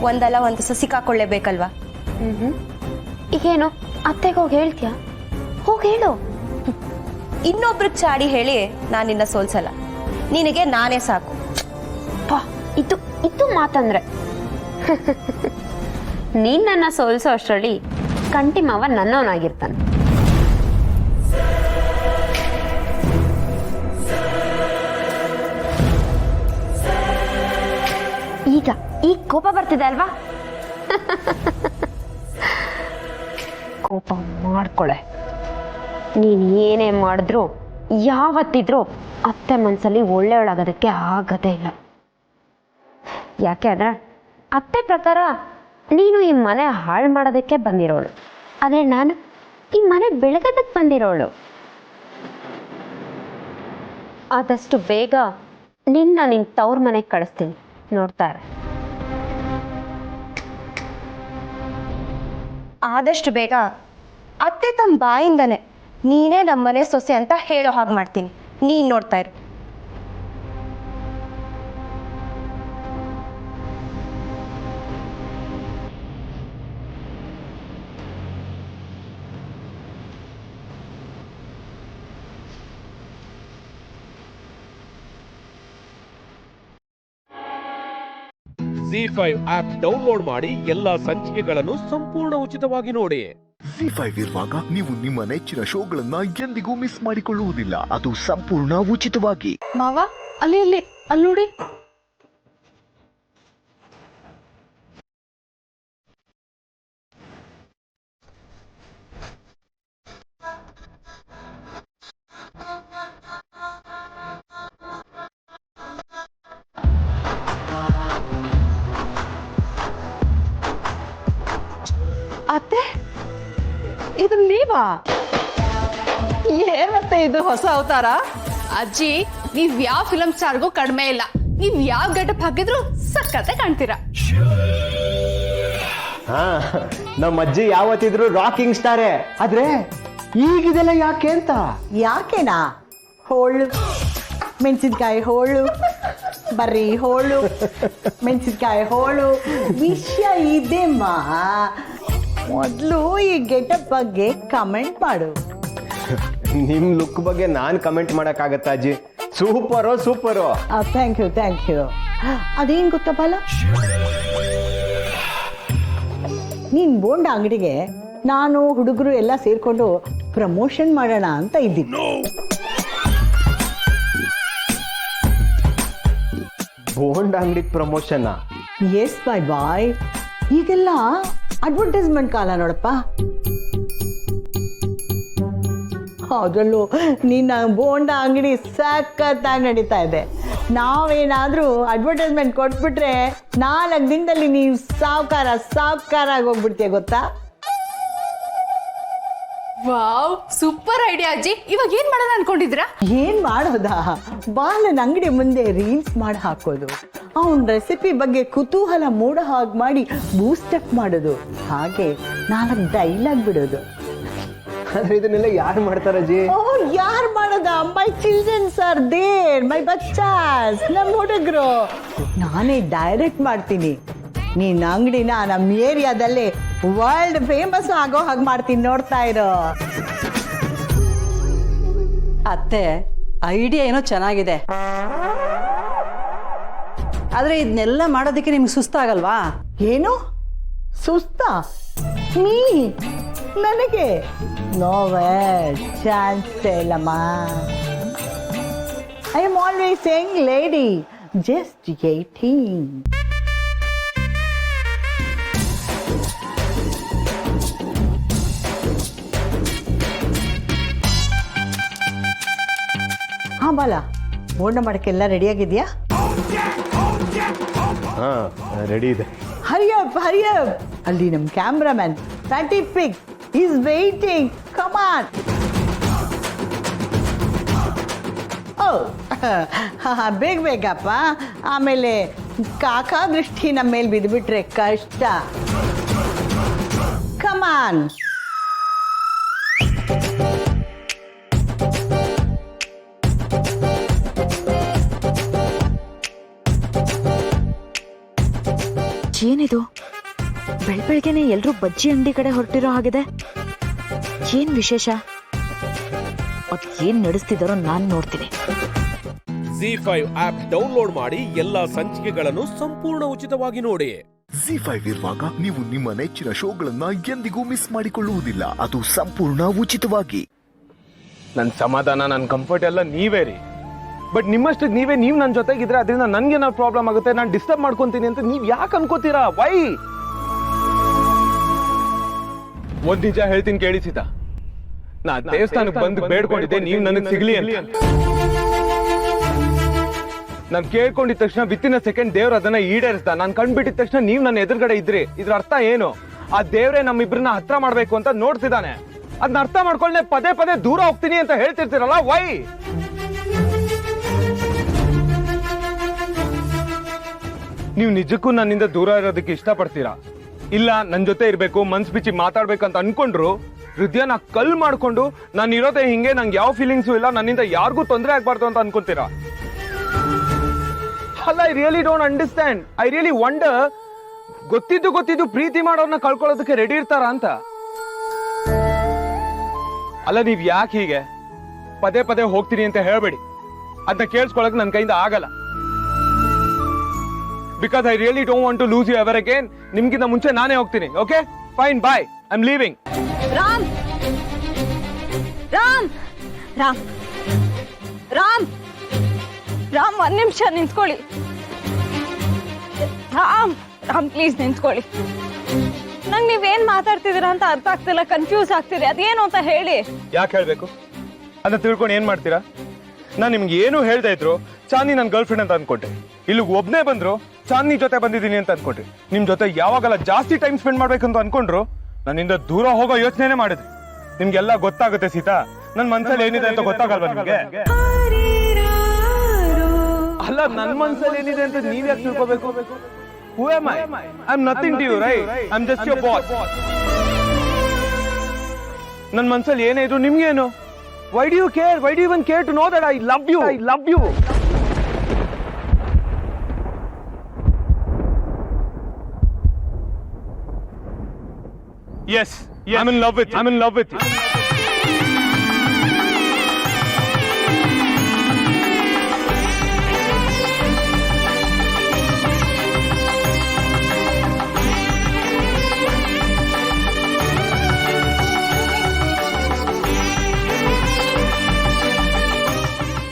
ಒಂದಲ್ಲ ಒಂದು ದಿವಸ ಸಿಕ್ಕಾಕೊಳ್ಳೇಬೇಕಲ್ವಾ? ಈಗೇನು ಅತ್ತೆಗೆ ಹೋಗಿ ಹೇಳ್ತೀಯಾ? ಹೋಗಿ ಹೇಳು. ಇನ್ನೊಬ್ರಿಗೆ ಚಾಡಿ ಹೇಳಿ ನಾನು ನಿನ್ನ ಸೋಲ್ಸಲ್ಲ, ನಿನಗೆ ನಾನೇ ಸಾಕು. ಇದು ಇದು ಮಾತಂದ್ರೆ ನೀನ್ ನನ್ನ ಸೋಲ್ಸೋ ಅಷ್ಟರಲ್ಲಿ ಕಂಟಿ ಮಾವ ನನ್ನವನಾಗಿರ್ತಾನೆ. ಈಗ ಕೋಪ ಬರ್ತಿದೆ ಅಲ್ವಾ? ಕೋಪ ಮಾಡ್ಕೊಳೆ. ನೀನ್ ಏನೇ ಮಾಡಿದ್ರು ಯಾವತ್ತಿದ್ರು ಅತ್ತೆ ಮನ್ಸಲ್ಲಿ ಒಳ್ಳೆಯವಳಾಗೋದಕ್ಕೆ ಆಗದೇ ಇಲ್ಲ. ಯಾಕೆ ಅಂದ್ರೆ ಅತ್ತೆ ಪ್ರಕಾರ ನೀನು ಈ ಮನೆ ಹಾಳು ಮಾಡೋದಕ್ಕೆ ಬಂದಿರೋಳು, ಆದರೆ ನಾನು ಈ ಮನೆ ಬೆಳಗೋದಕ್ಕೆ ಬಂದಿರೋಳು. ಆದಷ್ಟು ಬೇಗ ನಿನ್ನ ತವ್ರ ಮನೆಗೆ ಕಳಿಸ್ತೀನಿ, ನೋಡ್ತಾರೆ. ಆದಷ್ಟು ಬೇಗ ಅತ್ತೆ ತಮ್ಮ ಬಾಯಿಂದನೇ ನೀನೇ ನಮ್ಮನೆ ಸೊಸೆ ಅಂತ ಹೇಳೋ ಹಾಗೆ ಮಾಡ್ತೀನಿ, ನೀನು ನೋಡ್ತಾ ಇರು. Z5 ಆಪ್ ಡೌನ್ಲೋಡ್ ಮಾಡಿ ಎಲ್ಲಾ ಸಂಚಿಕೆಗಳನ್ನು ಸಂಪೂರ್ಣ ಉಚಿತವಾಗಿ ನೋಡಿ. Z5 ಇರುವಾಗ ನೀವು ನಿಮ್ಮ ನೆಚ್ಚಿನ ಶೋಗಳನ್ನ ಎಂದಿಗೂ ಮಿಸ್ ಮಾಡಿಕೊಳ್ಳುವುದಿಲ್ಲ, ಅದು ಸಂಪೂರ್ಣ ಉಚಿತವಾಗಿ. ಮಾವ, ಅಲ್ಲಿ ನೋಡಿ. ಅತ್ತೆ, ಇದು ನೀವಾ? ಏನತ್ತೆ ಇದು ಹೊಸ ಅವತಾರ? ಅಜ್ಜಿ, ನೀವ್ ಯಾವ ಫಿಲಂ ಸ್ಟಾರ್ಗೂ ಕಡಿಮೆ ಇಲ್ಲ. ನೀವ್ ಯಾವ ಗೆಟಪ್ ಹಾಕಿದ್ರು ಸಕ್ಕತ್ತೆ ಕಾಣ್ತೀರಾ. ಹಾ, ನಮ್ಮ ಅಜ್ಜಿ ಯಾವತ್ತಿದ್ರು ರಾಕಿಂಗ್ ಸ್ಟಾರೇ. ಆದ್ರೆ ಈಗಿದೆಲ್ಲ ಯಾಕೆ ಅಂತ? ಯಾಕೆನಾ? ಹೋಳು, ಮೆಣಸಿನ್ಕಾಯಿ ಹೋಳು, ಬರ್ರಿ ಹೋಳು, ಮೆಣಸಿನ್ಕಾಯಿ ಹೋಳು. ವಿಷಯ ಇದೆ ಮಾ, ಮೊದಲು ಈ ಗೆಟಪ್ ಬಗ್ಗೆ ಕಮೆಂಟ್ ಮಾಡು. ನಿಮ್ ಲುಕ್ ಬಗ್ಗೆ ನಾನ್ ಕಮೆಂಟ್ ಮಾಡಕ್ಕಾಗತ್ತಾ ಅಜ್ಜಿ? ಸೂಪರೋ ಸೂಪರು. Thank you. ಅದೇನ್ ಗೊತ್ತಾ ಬಾಲ, ನೀನ್ ಬೋಂಡ ಅಂಗಡಿಗೆ ನಾನು ಹುಡುಗರು ಎಲ್ಲ ಸೇರ್ಕೊಂಡು ಪ್ರಮೋಷನ್ ಮಾಡೋಣ ಅಂತ ಇದ್ದೀನಿ. ಬೋಂಡ ಅಂಗಡಿ ಪ್ರಮೋಷನ್? ಎಸ್ ಬಾಯ್, ಈಗೆಲ್ಲ ಅಡ್ವರ್ಟೈಸ್ಮೆಂಟ್ ಕಾಲ ನೋಡಪ್ಪ. ಅದರಲ್ಲೂ ನಿನ್ನ ಬೋಂಡ ಅಂಗಡಿ ಸಖತ್ತಾಗಿ ನಡೀತಾ ಇದೆ. ನಾವೇನಾದರೂ ಅಡ್ವರ್ಟೈಸ್ಮೆಂಟ್ ಕೊಟ್ಬಿಟ್ರೆ 4 ದಿನದಲ್ಲಿ ನೀವು ಸಾವ್ಕಾರ ಆಗಿ ಹೋಗ್ಬಿಡ್ತೀಯ ಗೊತ್ತಾ? ವಾವ್, ಸೂಪರ್ ಐಡಿಯಾ ಅಜ್ಜಿ. ಇವಾಗ ಏನ್ ಮಾಡೋಣ ಅನ್ಕೊಂಡಿದ್ರಾ? ಏನ್ ಮಾಡೋದಾ, ಬಾಲನ್ ಅಂಗಡಿ ಮುಂದೆ ರೀಲ್ಸ್ ಮಾಡಿ ಹಾಕೋದು, ಅವನ್ ರೆಸಿಪಿ ಬಗ್ಗೆ ಕುತೂಹಲ ಮೂಡೋ ಹಾಗೆ ಮಾಡಿ ಬೂಸ್ಟಪ್ ಮಾಡೋದು, ಹಾಗೆ 4 ಡೈಲಾಗ್ ಬಿಡೋದು. ಆದ್ರೆ ಇದನ್ನೆಲ್ಲ ಯಾರು ಮಾಡ್ತಾರಜ್ಜಿ? ಯಾರು ಮಾಡೋದ? ಮೈ ಚಿಲ್ಡ್ರನ್ಸ್ ಆರ್ ದೇರ್, ಮೈ ಬಚ್ಚಾಸ್, ನಮ್ಮ ಹುಡುಗರು. ನಾನೇ ಡೈರೆಕ್ಟ್ ಮಾಡ್ತೀನಿ. ನೀನ್ ಅಂಗಡಿನ ನಮ್ಮ ಏರಿಯಾದಲ್ಲಿ ವರ್ಲ್ಡ್ ಫೇಮಸ್ ಆಗೋ ಹಾಗೆ ಮಾಡ್ತೀನಿ, ನೋಡ್ತಾ ಇರೋ. ಅತ್ತೆ, ಐಡಿಯಾ ಏನೋ ಚೆನ್ನಾಗಿದೆ, ಆದ್ರೆ ಇದನ್ನೆಲ್ಲ ಮಾಡೋದಕ್ಕೆ ನಿಮ್ಗೆ ಸುಸ್ತಾಗಲ್ವಾ? ಏನು ಸುಸ್ತಾ? ನನಗೆ ನೋವೇ ಚಾನ್ಸ್ ಇಲ್ಲಮ್ಮ. I am always Young lady, just 18. ಹಾ ಬಾಲ, ಬೋಂಡ ಮಾಡಕ್ಕೆಲ್ಲ ರೆಡಿಯಾಗಿದೆಯಾ? ಹಾ, ರೆಡಿ ಇದೆ. ಹರಿಯಪ್ ಅಲ್ಲಿ ನಮ್ಮ ಕ್ಯಾಮ್ರಾಮನ್ ಫ್ಯಾಟಿಫಿಕ್ ಈಸ್ ವೇಟಿಂಗ್. Come on. ಬೇಗಪ್ಪ, ಆಮೇಲೆ ಕಾಕಾ ದೃಷ್ಟಿ ನಮ್ಮ ಮೇಲೆ ಬಿದ್ದುಬಿಟ್ರೆ ಕಷ್ಟ. Come on. ಏನಿದು? ಬೆಳಬೆಳಗ್ಗೆನೆ ಎಲ್ರೂ ಬಜ್ಜಿ ಅಂಗಡಿ ಕಡೆ ಹೊರಟಿರೋ ಹಾಗಿದೆ. ಏನ್ ವಿಶೇಷ? ಅದ್ ಏನ್ ನಡೆಸ್ತಿದಾರೋ ನಾನ್ ನೋಡ್ತೀನಿ. ZEE5 ಆಪ್ ಡೌನ್ಲೋಡ್ ಮಾಡಿ ಎಲ್ಲಾ ಸಂಚಿಕೆಗಳನ್ನು ಸಂಪೂರ್ಣ ಉಚಿತವಾಗಿ ನೋಡಿ. ZEE5 ಇರುವಾಗ ನೀವು ನಿಮ್ಮ ನೆಚ್ಚಿನ ಶೋಗಳನ್ನ ಎಂದಿಗೂ ಮಿಸ್ ಮಾಡಿಕೊಳ್ಳುವುದಿಲ್ಲ. ಅದು ಸಂಪೂರ್ಣ ಉಚಿತವಾಗಿ. ನನ್ನ ಸಮಾಧಾನ, ನನ್ನ ಕಂಫರ್ಟ್ ಎಲ್ಲ ನೀವೇ ರೀ. ಬಟ್ ನಿಮ್ಮಷ್ಟಕ್ಕೆ ನೀವು ನನ್ನ ಜೊತೆಗಿದ್ರೆ ಅದರಿಂದ ನನಗೆ ನಾವು ಪ್ರಾಬ್ಲಮ್ ಆಗುತ್ತೆ, ನಾನು ಡಿಸ್ಟರ್ಬ್ ಮಾಡ್ಕೊಂತೀನಿ ಅಂತ ನೀವು ಯಾಕೆ ಅನ್ಕೋತೀರಾ? ವೈ? ಒಂದ್ ನಿಜ ಹೇಳ್ತೀನಿ ಕೇಳಿ ಸೀತಾ, ನಾ ದೇವಸ್ಥಾನಕ್ಕೆ ಬಂದು ಬೇಡ್ಕೊಂಡಿದ್ದೆ ನೀವು ನನಗೆ ಸಿಗ್ಲಿ ಅಂತ. ನಾನು ಕೇಳ್ಕೊಂಡಿದ ತಕ್ಷಣ ವಿತಿನ್ ಅ ಸೆಕೆಂಡ್ ದೇವ್ರ ಅದನ್ನ ಈಡೇರಿಸ್ದ. ನಾನು ಕಂಡ್ಬಿಟ್ಟಿದ ತಕ್ಷಣ ನೀವು ನನ್ನ ಎದುರುಗಡೆ ಇದ್ರಿ. ಇದ್ರ ಅರ್ಥ ಏನು? ಆ ದೇವ್ರೆ ನಮ್ಮಿಬ್ರನ್ನ ಹತ್ರ ಮಾಡ್ಬೇಕು ಅಂತ ನೋಡ್ತಿದ್ದಾನೆ. ಅದನ್ನ ಅರ್ಥ ಮಾಡ್ಕೊಳ್ಳೆ ಪದೇ ಪದೇ ದೂರ ಹೋಗ್ತೀನಿ ಅಂತ ಹೇಳ್ತಿರ್ತೀರಲ್ಲ, ವೈ? ನೀವು ನಿಜಕ್ಕೂ ನನ್ನಿಂದ ದೂರ ಇರೋದಕ್ಕೆ ಇಷ್ಟಪಡ್ತೀರಾ? ಇಲ್ಲ ನನ್ನ ಜೊತೆ ಇರ್ಬೇಕು, ಮನ್ಸ್ ಬಿಚ್ಚಿ ಮಾತಾಡ್ಬೇಕಂತ ಅನ್ಕೊಂಡ್ರು ಹೃದಯನ ಕಲ್ ಮಾಡ್ಕೊಂಡು ನಾನು ಇರೋದೇ ಹಿಂಗೆ, ನಂಗೆ ಯಾವ ಫೀಲಿಂಗ್ಸು ಇಲ್ಲ, ನನ್ನಿಂದ ಯಾರಿಗೂ ತೊಂದರೆ ಆಗ್ಬಾರ್ದು ಅಂತ ಅನ್ಕೊಂತೀರಾ? ಅಲ್ಲ, I really don't understand. I really wonder, ಗೊತ್ತಿದ್ದು ಪ್ರೀತಿ ಮಾಡೋರ್ನ ಕಳ್ಕೊಳ್ಳೋದಕ್ಕೆ ರೆಡಿ ಇರ್ತಾರ ಅಂತ. ಅಲ್ಲ, ನೀವ್ ಯಾಕೆ ಹೀಗೆ ಪದೇ ಪದೇ ಹೋಗ್ತೀನಿ ಅಂತ ಹೇಳ್ಬೇಡಿ. ಅದನ್ನ ಕೇಳಿಸ್ಕೊಳಕ್ ನನ್ನ ಕೈಯಿಂದ ಆಗಲ್ಲ. Because I really don't want to lose you ever again. ನಿಮ್ಗಿಂತ ಮುಂಚೆ ನಾನೇ ಹೋಗ್ತೀನಿ. Okay fine, bye, I am leaving. Ram Ram Ram Ram Ram, ಒಂದ್ ನಿಮಿಷ ನಿಂತ್ಕೊಳ್ಳಿ. ರಾಮ್ ರಾಮ್ ಪ್ಲೀಸ್ ನಿಂತ್ಕೊಳ್ಳಿ. ನಂಗೆ ನೀವೇನ್ ಮಾತಾಡ್ತಿದ್ದೀರಾ ಅಂತ ಅರ್ಥ ಆಗ್ತಿಲ್ಲ, ಕನ್ಫ್ಯೂಸ್ ಆಗ್ತಿದೆ. ಅದೇನು ಅಂತ ಹೇಳಿ. ಯಾಕೆ ಹೇಳ್ಬೇಕು? ಅದನ್ನ ತಿಳ್ಕೊಂಡು ಏನ್ ಮಾಡ್ತೀರಾ? ನಾನ್ ನಿಮ್ಗೆ ಏನು ಹೇಳ್ತಾ ಇದ್ರು ಚಾಂದಿ ನನ್ನ ಗರ್ಲ್ ಫ್ರೆಂಡ್ ಅಂತ ಅನ್ಕೊಂಡೆ. ಇಲ್ಲಿಗೆ ಒಬ್ನೇ ಬಂದ್ರು, ಚಾಂದಿ ಜೊತೆ ಬಂದಿದ್ದೀನಿ ಅಂತ ಅನ್ಕೊಂಡ್ರಿ. ನಿಮ್ ಜೊತೆ ಯಾವಾಗಲ್ಲ ಜಾಸ್ತಿ ಟೈಮ್ ಸ್ಪೆಂಡ್ ಮಾಡ್ಬೇಕಂತ ಅನ್ಕೊಂಡ್ರು ನನ್ನಿಂದ ದೂರ ಹೋಗೋ ಯೋಚನೆ ಮಾಡಿದ್ರಿ. ನಿಮ್ಗೆಲ್ಲ ಗೊತ್ತಾಗುತ್ತೆ ಸೀತಾ, ನನ್ ಮನ್ಸಲ್ಲಿ ಏನಿದೆ ಅಂತ ಗೊತ್ತಾಗಲ್ವಾ ನಿಮ್ಗೆ? ಅಲ್ಲ, ನನ್ ಮನ್ಸಲ್ಲಿ ಏನಿದೆ ಅಂತ ನೀವ್ ಯಾಕೆ ತಿಳ್ಕೋಬೇಕು? Who am I? I'm nothing to you, right? I'm just your boss. ನನ್ ಮನ್ಸಲ್ಲಿ ಏನೇ ಇದ್ರು ನಿಮ್ಗೇನು? Why do you care? Why do you even care to know that I love you? I love you. Yes, I'm in love with you. I'm in love with you.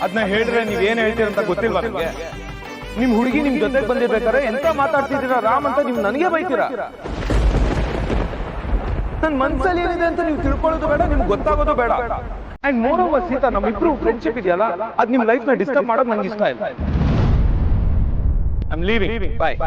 ಅದನ್ನ ಹೇಳಿದ್ರೆ ನೀವೇನ್ ಹೇಳ್ತೀರ ಅಂತ ಗೊತ್ತಿಲ್ವಾ ನಿಮ್ಗೆ? ನಿಮ್ ಹುಡುಗಿ ನಿಮ್ ಜೊತೆಗೆ ಬಂದಿರ್ಬೇಕಾದ್ರೆ ಎಂತ ಮಾತಾಡ್ತಿದ್ದೀರಾ ರಾಮ್ ಅಂತ ನೀವು ನನಗೆ ಬೈತೀರಾ? ನನ್ ಮನ್ಸಲ್ಲಿ ಏನಿದೆ ಅಂತ ನೀವು ತಿಳ್ಕೊಳ್ಳೋದು ಬೇಡ, ನಿಮ್ಗೆ ಗೊತ್ತಾಗೋದು ಬೇಡ. ಅಂಡ್ ಮೋರ್ ಓವರ್ ಸೀತಾ, ನಮ್ಮಿಬ್ರು ಫ್ರೆಂಡ್ಶಿಪ್ ಇದೆಯಲ್ಲ, ಅದ್ ನಿಮ್ ಲೈಫ್ ನ ಡಿಸ್ಟರ್ಬ್ ಮಾಡೋದು ನಂಗೆ ಇಷ್ಟ ಇಲ್ಲ. I am leaving. Bye.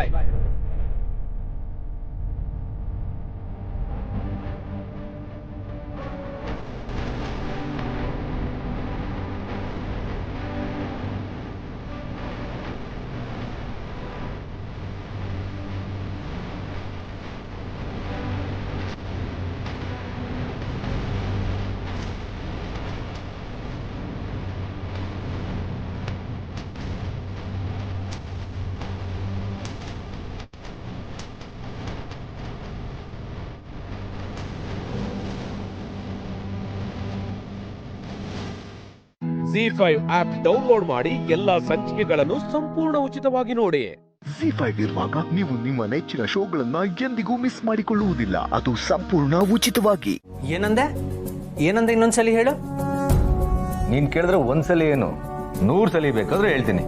ZEE5 app download ಮಾಡಿ ಎಲ್ಲಾ ಸಂಚಿಕೆಗಳನ್ನು ಸಂಪೂರ್ಣ ಉಚಿತವಾಗಿ ನೋಡಿ. ZEE5 ಇರುವಾಗ ನೀವು ನಿಮ್ಮ ನೆಚ್ಚಿನ ಶೋಗಳನ್ನ ಎಂದಿಗೂ ಮಿಸ್ ಮಾಡಿಕೊಳ್ಳುವುದಿಲ್ಲ. ಅದು ಸಂಪೂರ್ಣ ಉಚಿತವಾಗಿ. ಏನಂದೆ ಇನ್ನೊಂದ್ಸಲಿ ಹೇಳು. ನೀನ್ ಕೇಳಿದ್ರೆ ಒಂದ್ಸಲಿ ಏನು 100 ಸಲ ಬೇಕಾದ್ರೆ ಹೇಳ್ತೀನಿ.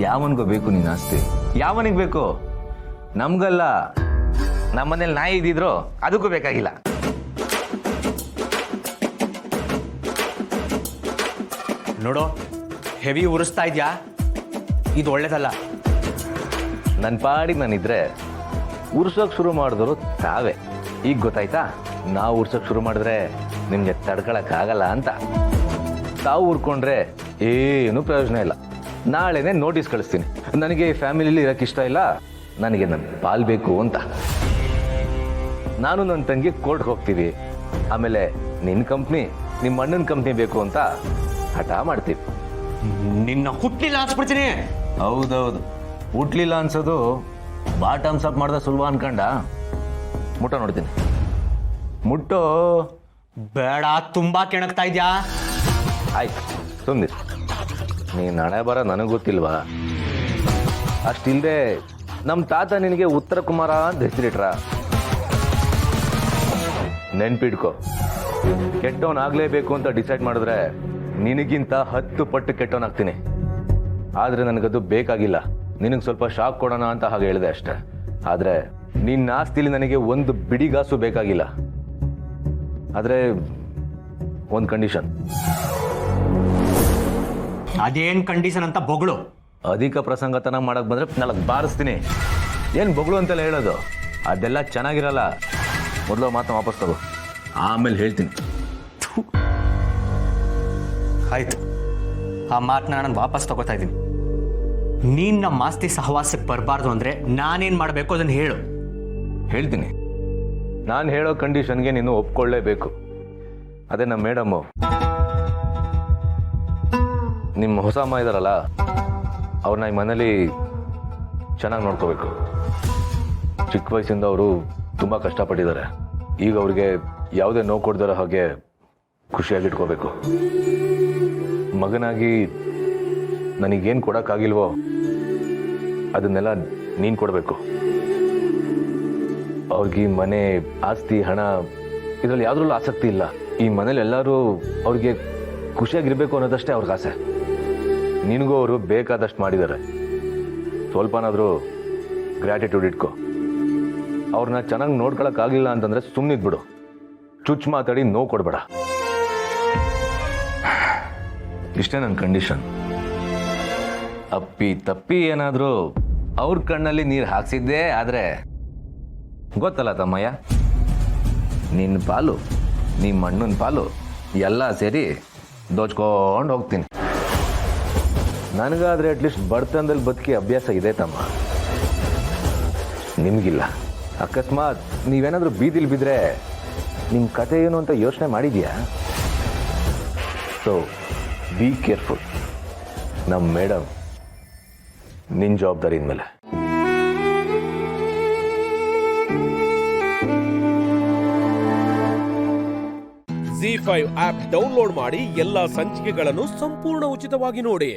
ಯಾವನ್ಗೋ ಬೇಕು ನಿನ್ನ ಆಸ್ತಿ? ಯಾವನಿಗೆ ಬೇಕು? ನಮ್ಗಲ್ಲ. ನಮ್ಮನೇಲಿ ನಾಯಿ ಇದ್ದಿದ್ರು ಅದಕ್ಕೂ ಬೇಕಾಗಿಲ್ಲ. ನೋಡೋ, ಹೆವಿ ಉರಿಸ್ತಾ ಇದ್ಯಾ? ಇದು ಒಳ್ಳೇದಲ್ಲ. ನನ್ನ ಪಾಡಿಗೆ ನಾನಿದ್ರೆ ಉರ್ಸೋಕ್ ಶುರು ಮಾಡಿದ್ರು ತಾವೇ. ಈಗ ಗೊತ್ತಾಯ್ತಾ? ನಾವು ಉರ್ಸೋಕ್ ಶುರು ಮಾಡಿದ್ರೆ ನಿಮ್ಗೆ ತಡ್ಕೊಳಕ್ಕಾಗಲ್ಲ ಅಂತ. ತಾವು ಉರ್ಕೊಂಡ್ರೆ ಏನು ಪ್ರಯೋಜನ ಇಲ್ಲ. ನಾಳೆನೆ ನೋಟಿಸ್ ಕಳಿಸ್ತೀನಿ, ನನಗೆ ಫ್ಯಾಮಿಲಿಲಿ ಇರಕ್ಕೆ ಇಷ್ಟ ಇಲ್ಲ, ನನಗೆ ನನ್ನ ಪಾಲ್ ಬೇಕು ಅಂತ. ನಾನು ನನ್ನ ತಂಗಿ ಕೋರ್ಟ್ಗೆ ಹೋಗ್ತೀವಿ. ಆಮೇಲೆ ನಿನ್ನ ಕಂಪ್ನಿ ನಿಮ್ಮ ಅಣ್ಣನ ಕಂಪ್ನಿ ಬೇಕು ಅಂತ ಹಠ ಮಾಡ್ತೀವಿ. ನಿನ್ನ ಹುಟ್ಲಿಲ್ಲ ಅನ್ಸ್ಬಿಡ್ತೀನಿ. ಹೌದೌದು, ಹುಟ್ಲಿಲ್ಲ ಅನ್ಸೋದು ಬಾಟಮ್ಸ್ ಅಪ್ ಮಾಡ್ದ ಸುಲಭ ಅನ್ಕಂಡ. ಮುಟ್ಟೋ ನೋಡ್ತೀನಿ. ಮುಟ್ಟೋ. ಬೇಡ, ತುಂಬಾ ಕೆಣಕ್ತಾ ಇದ್ಯಾ. ಆಯ್ತು ಸುಮ್ಮನೆ. ನೀನು ಹಣೆ ಬರ ನನಗೆ ಗೊತ್ತಿಲ್ವಾ? ಅಷ್ಟಿಲ್ಲದೆ ನಮ್ಮ ತಾತ ನಿನಗೆ ಉತ್ತರ ಕುಮಾರ ಅಂತ ಹೆಸರಿಟ್ರ. ನೆನ್ಪಿಟ್ಕೋ, ಕೆಟ್ಟವನಾಗಲೇಬೇಕು ಅಂತ ಡಿಸೈಡ್ ಮಾಡಿದ್ರೆ ನಿನಗಿಂತ 10 ಪಟ್ಟು ಕೆಟ್ಟವನಾಗ್ತೀನಿ. ಆದರೆ ನನಗದು ಬೇಕಾಗಿಲ್ಲ. ನಿನಗೆ ಸ್ವಲ್ಪ ಶಾಕ್ ಕೊಡೋಣ ಅಂತ ಹಾಗೆ ಹೇಳಿದೆ ಅಷ್ಟೆ. ಆದರೆ ನಿನ್ನ ಆಸ್ತಿಲಿ ನನಗೆ ಒಂದು ಬಿಡಿಗಾಸು ಬೇಕಾಗಿಲ್ಲ. ಆದರೆ ಒಂದು ಕಂಡೀಷನ್. ಅದೇನ್ ಕಂಡೀಷನ್ ಅಂತ ಬೊಗಳು? ಅಧಿಕ ಪ್ರಸಂಗತನ ಮಾಡಕ್ ಬಂದ್ರೆ 4 ಬಾರಿಸ್ತೀನಿ. ಏನು ಬೊಗಳು ಅಂತೆಲ್ಲ ಹೇಳೋದು? ಅದೆಲ್ಲ ಚೆನ್ನಾಗಿರಲ್ಲ. ಮೊದಲು ಮಾತನ್ನ ವಾಪಸ್ ತಗೋ, ಆಮೇಲೆ ಹೇಳ್ತೀನಿ. ಆಯ್ತು, ಆ ಮಾತನ್ನ ನಾನು ವಾಪಸ್ ತಗೋತಾ ಇದ್ದೀನಿ. ನೀನ್ ನಮ್ಮ ಆಸ್ತಿ ಸಹವಾಸಕ್ಕೆ ಬರಬಾರ್ದು ಅಂದ್ರೆ ನಾನೇನ್ ಮಾಡಬೇಕು ಅದನ್ನ ಹೇಳು. ಹೇಳ್ತೀನಿ. ನಾನು ಹೇಳೋ ಕಂಡೀಷನ್ಗೆ ನೀನು ಒಪ್ಕೊಳ್ಳೇಬೇಕು. ಅದೇ ನಮ್ಮ ಮೇಡಮ್ಮು, ನಿಮ್ಮ ಹೊಸ ಅಮ್ಮ ಇದ್ದಾರಲ್ಲ, ಅವ್ರನ್ನ ಈ ಮನೇಲಿ ಚೆನ್ನಾಗಿ ನೋಡ್ಕೋಬೇಕು. ಚಿಕ್ಕ ವಯಸ್ಸಿಂದ ಅವರು ತುಂಬ ಕಷ್ಟಪಟ್ಟಿದ್ದಾರೆ. ಈಗ ಅವ್ರಿಗೆ ಯಾವುದೇ ನೋವು ಕೊಡ್ದಿರೋ ಹಾಗೆ ಖುಷಿಯಾಗಿಟ್ಕೋಬೇಕು. ಮಗನಾಗಿ ನನಗೇನು ಕೊಡೋಕ್ಕಾಗಿಲ್ವೋ ಅದನ್ನೆಲ್ಲ ನೀನು ಕೊಡಬೇಕು. ಅವ್ರಿಗೆ ಮನೆ, ಆಸ್ತಿ, ಹಣ ಇದರಲ್ಲಿ ಯಾವುದ್ರಲ್ಲೂ ಆಸಕ್ತಿ ಇಲ್ಲ. ಈ ಮನೇಲಿ ಎಲ್ಲರೂ ಅವ್ರಿಗೆ ಖುಷಿಯಾಗಿರ್ಬೇಕು ಅನ್ನೋದಷ್ಟೇ ಅವ್ರಿಗೆ ಆಸೆ. ನಿನಗೂ ಅವರು ಬೇಕಾದಷ್ಟು ಮಾಡಿದ್ದಾರೆ. ಸ್ವಲ್ಪನಾದರೂ ಗ್ರ್ಯಾಟಿಟ್ಯೂಡ್ ಇಟ್ಕೋ. ಅವ್ರನ್ನ ಚೆನ್ನಾಗಿ ನೋಡ್ಕೊಳಕ್ಕಾಗಲಿಲ್ಲ ಅಂತಂದ್ರೆ ಸುಮ್ಮನಿದ್ಬಿಡು. ಚುಚ್ಚು ಮಾತಾಡಿ ನೋವು ಕೊಡಬೇಡ. ಇಷ್ಟೇ ನನ್ನ ಕಂಡೀಷನ್. ಅಪ್ಪಿ ತಪ್ಪಿ ಏನಾದರೂ ಅವ್ರ ಕಣ್ಣಲ್ಲಿ ನೀರು ಹಾಕ್ಸಿದ್ದೇ ಆದರೆ ಗೊತ್ತಲ್ಲ ತಮ್ಮಯ್ಯ, ನಿನ್ನ ಪಾಲು, ನಿಮ್ಮ ಅಣ್ಣನ ಪಾಲು ಎಲ್ಲ ಸೇರಿ ದೋಚ್ಕೊಂಡು ಹೋಗ್ತೀನಿ. ನನಗಾದರೆ ಅಟ್ಲೀಸ್ಟ್ ಬಡತನದಲ್ಲಿ ಬದುಕಿ ಅಭ್ಯಾಸ ಇದೆ ತಮ್ಮ, ನಿಮಗಿಲ್ಲ. ಅಕಸ್ಮಾತ್ ನೀವೇನಾದರೂ ಬೀದಿಲಿ ಬಿದ್ದರೆ ನಿಮ್ಮ ಕತೆ ಏನು ಅಂತ ಯೋಚನೆ ಮಾಡಿದ್ಯಾ? So be careful. ನಮ್ಮ ಮೇಡಮ್ ನಿನ್ನ ಜವಾಬ್ದಾರಿ ಮೇಲೆ. ZEE5 ಆಪ್ ಡೌನ್ಲೋಡ್ ಮಾಡಿ ಎಲ್ಲಾ ಸಂಚಿಕೆಗಳನ್ನು ಸಂಪೂರ್ಣ ಉಚಿತವಾಗಿ ನೋಡಿ.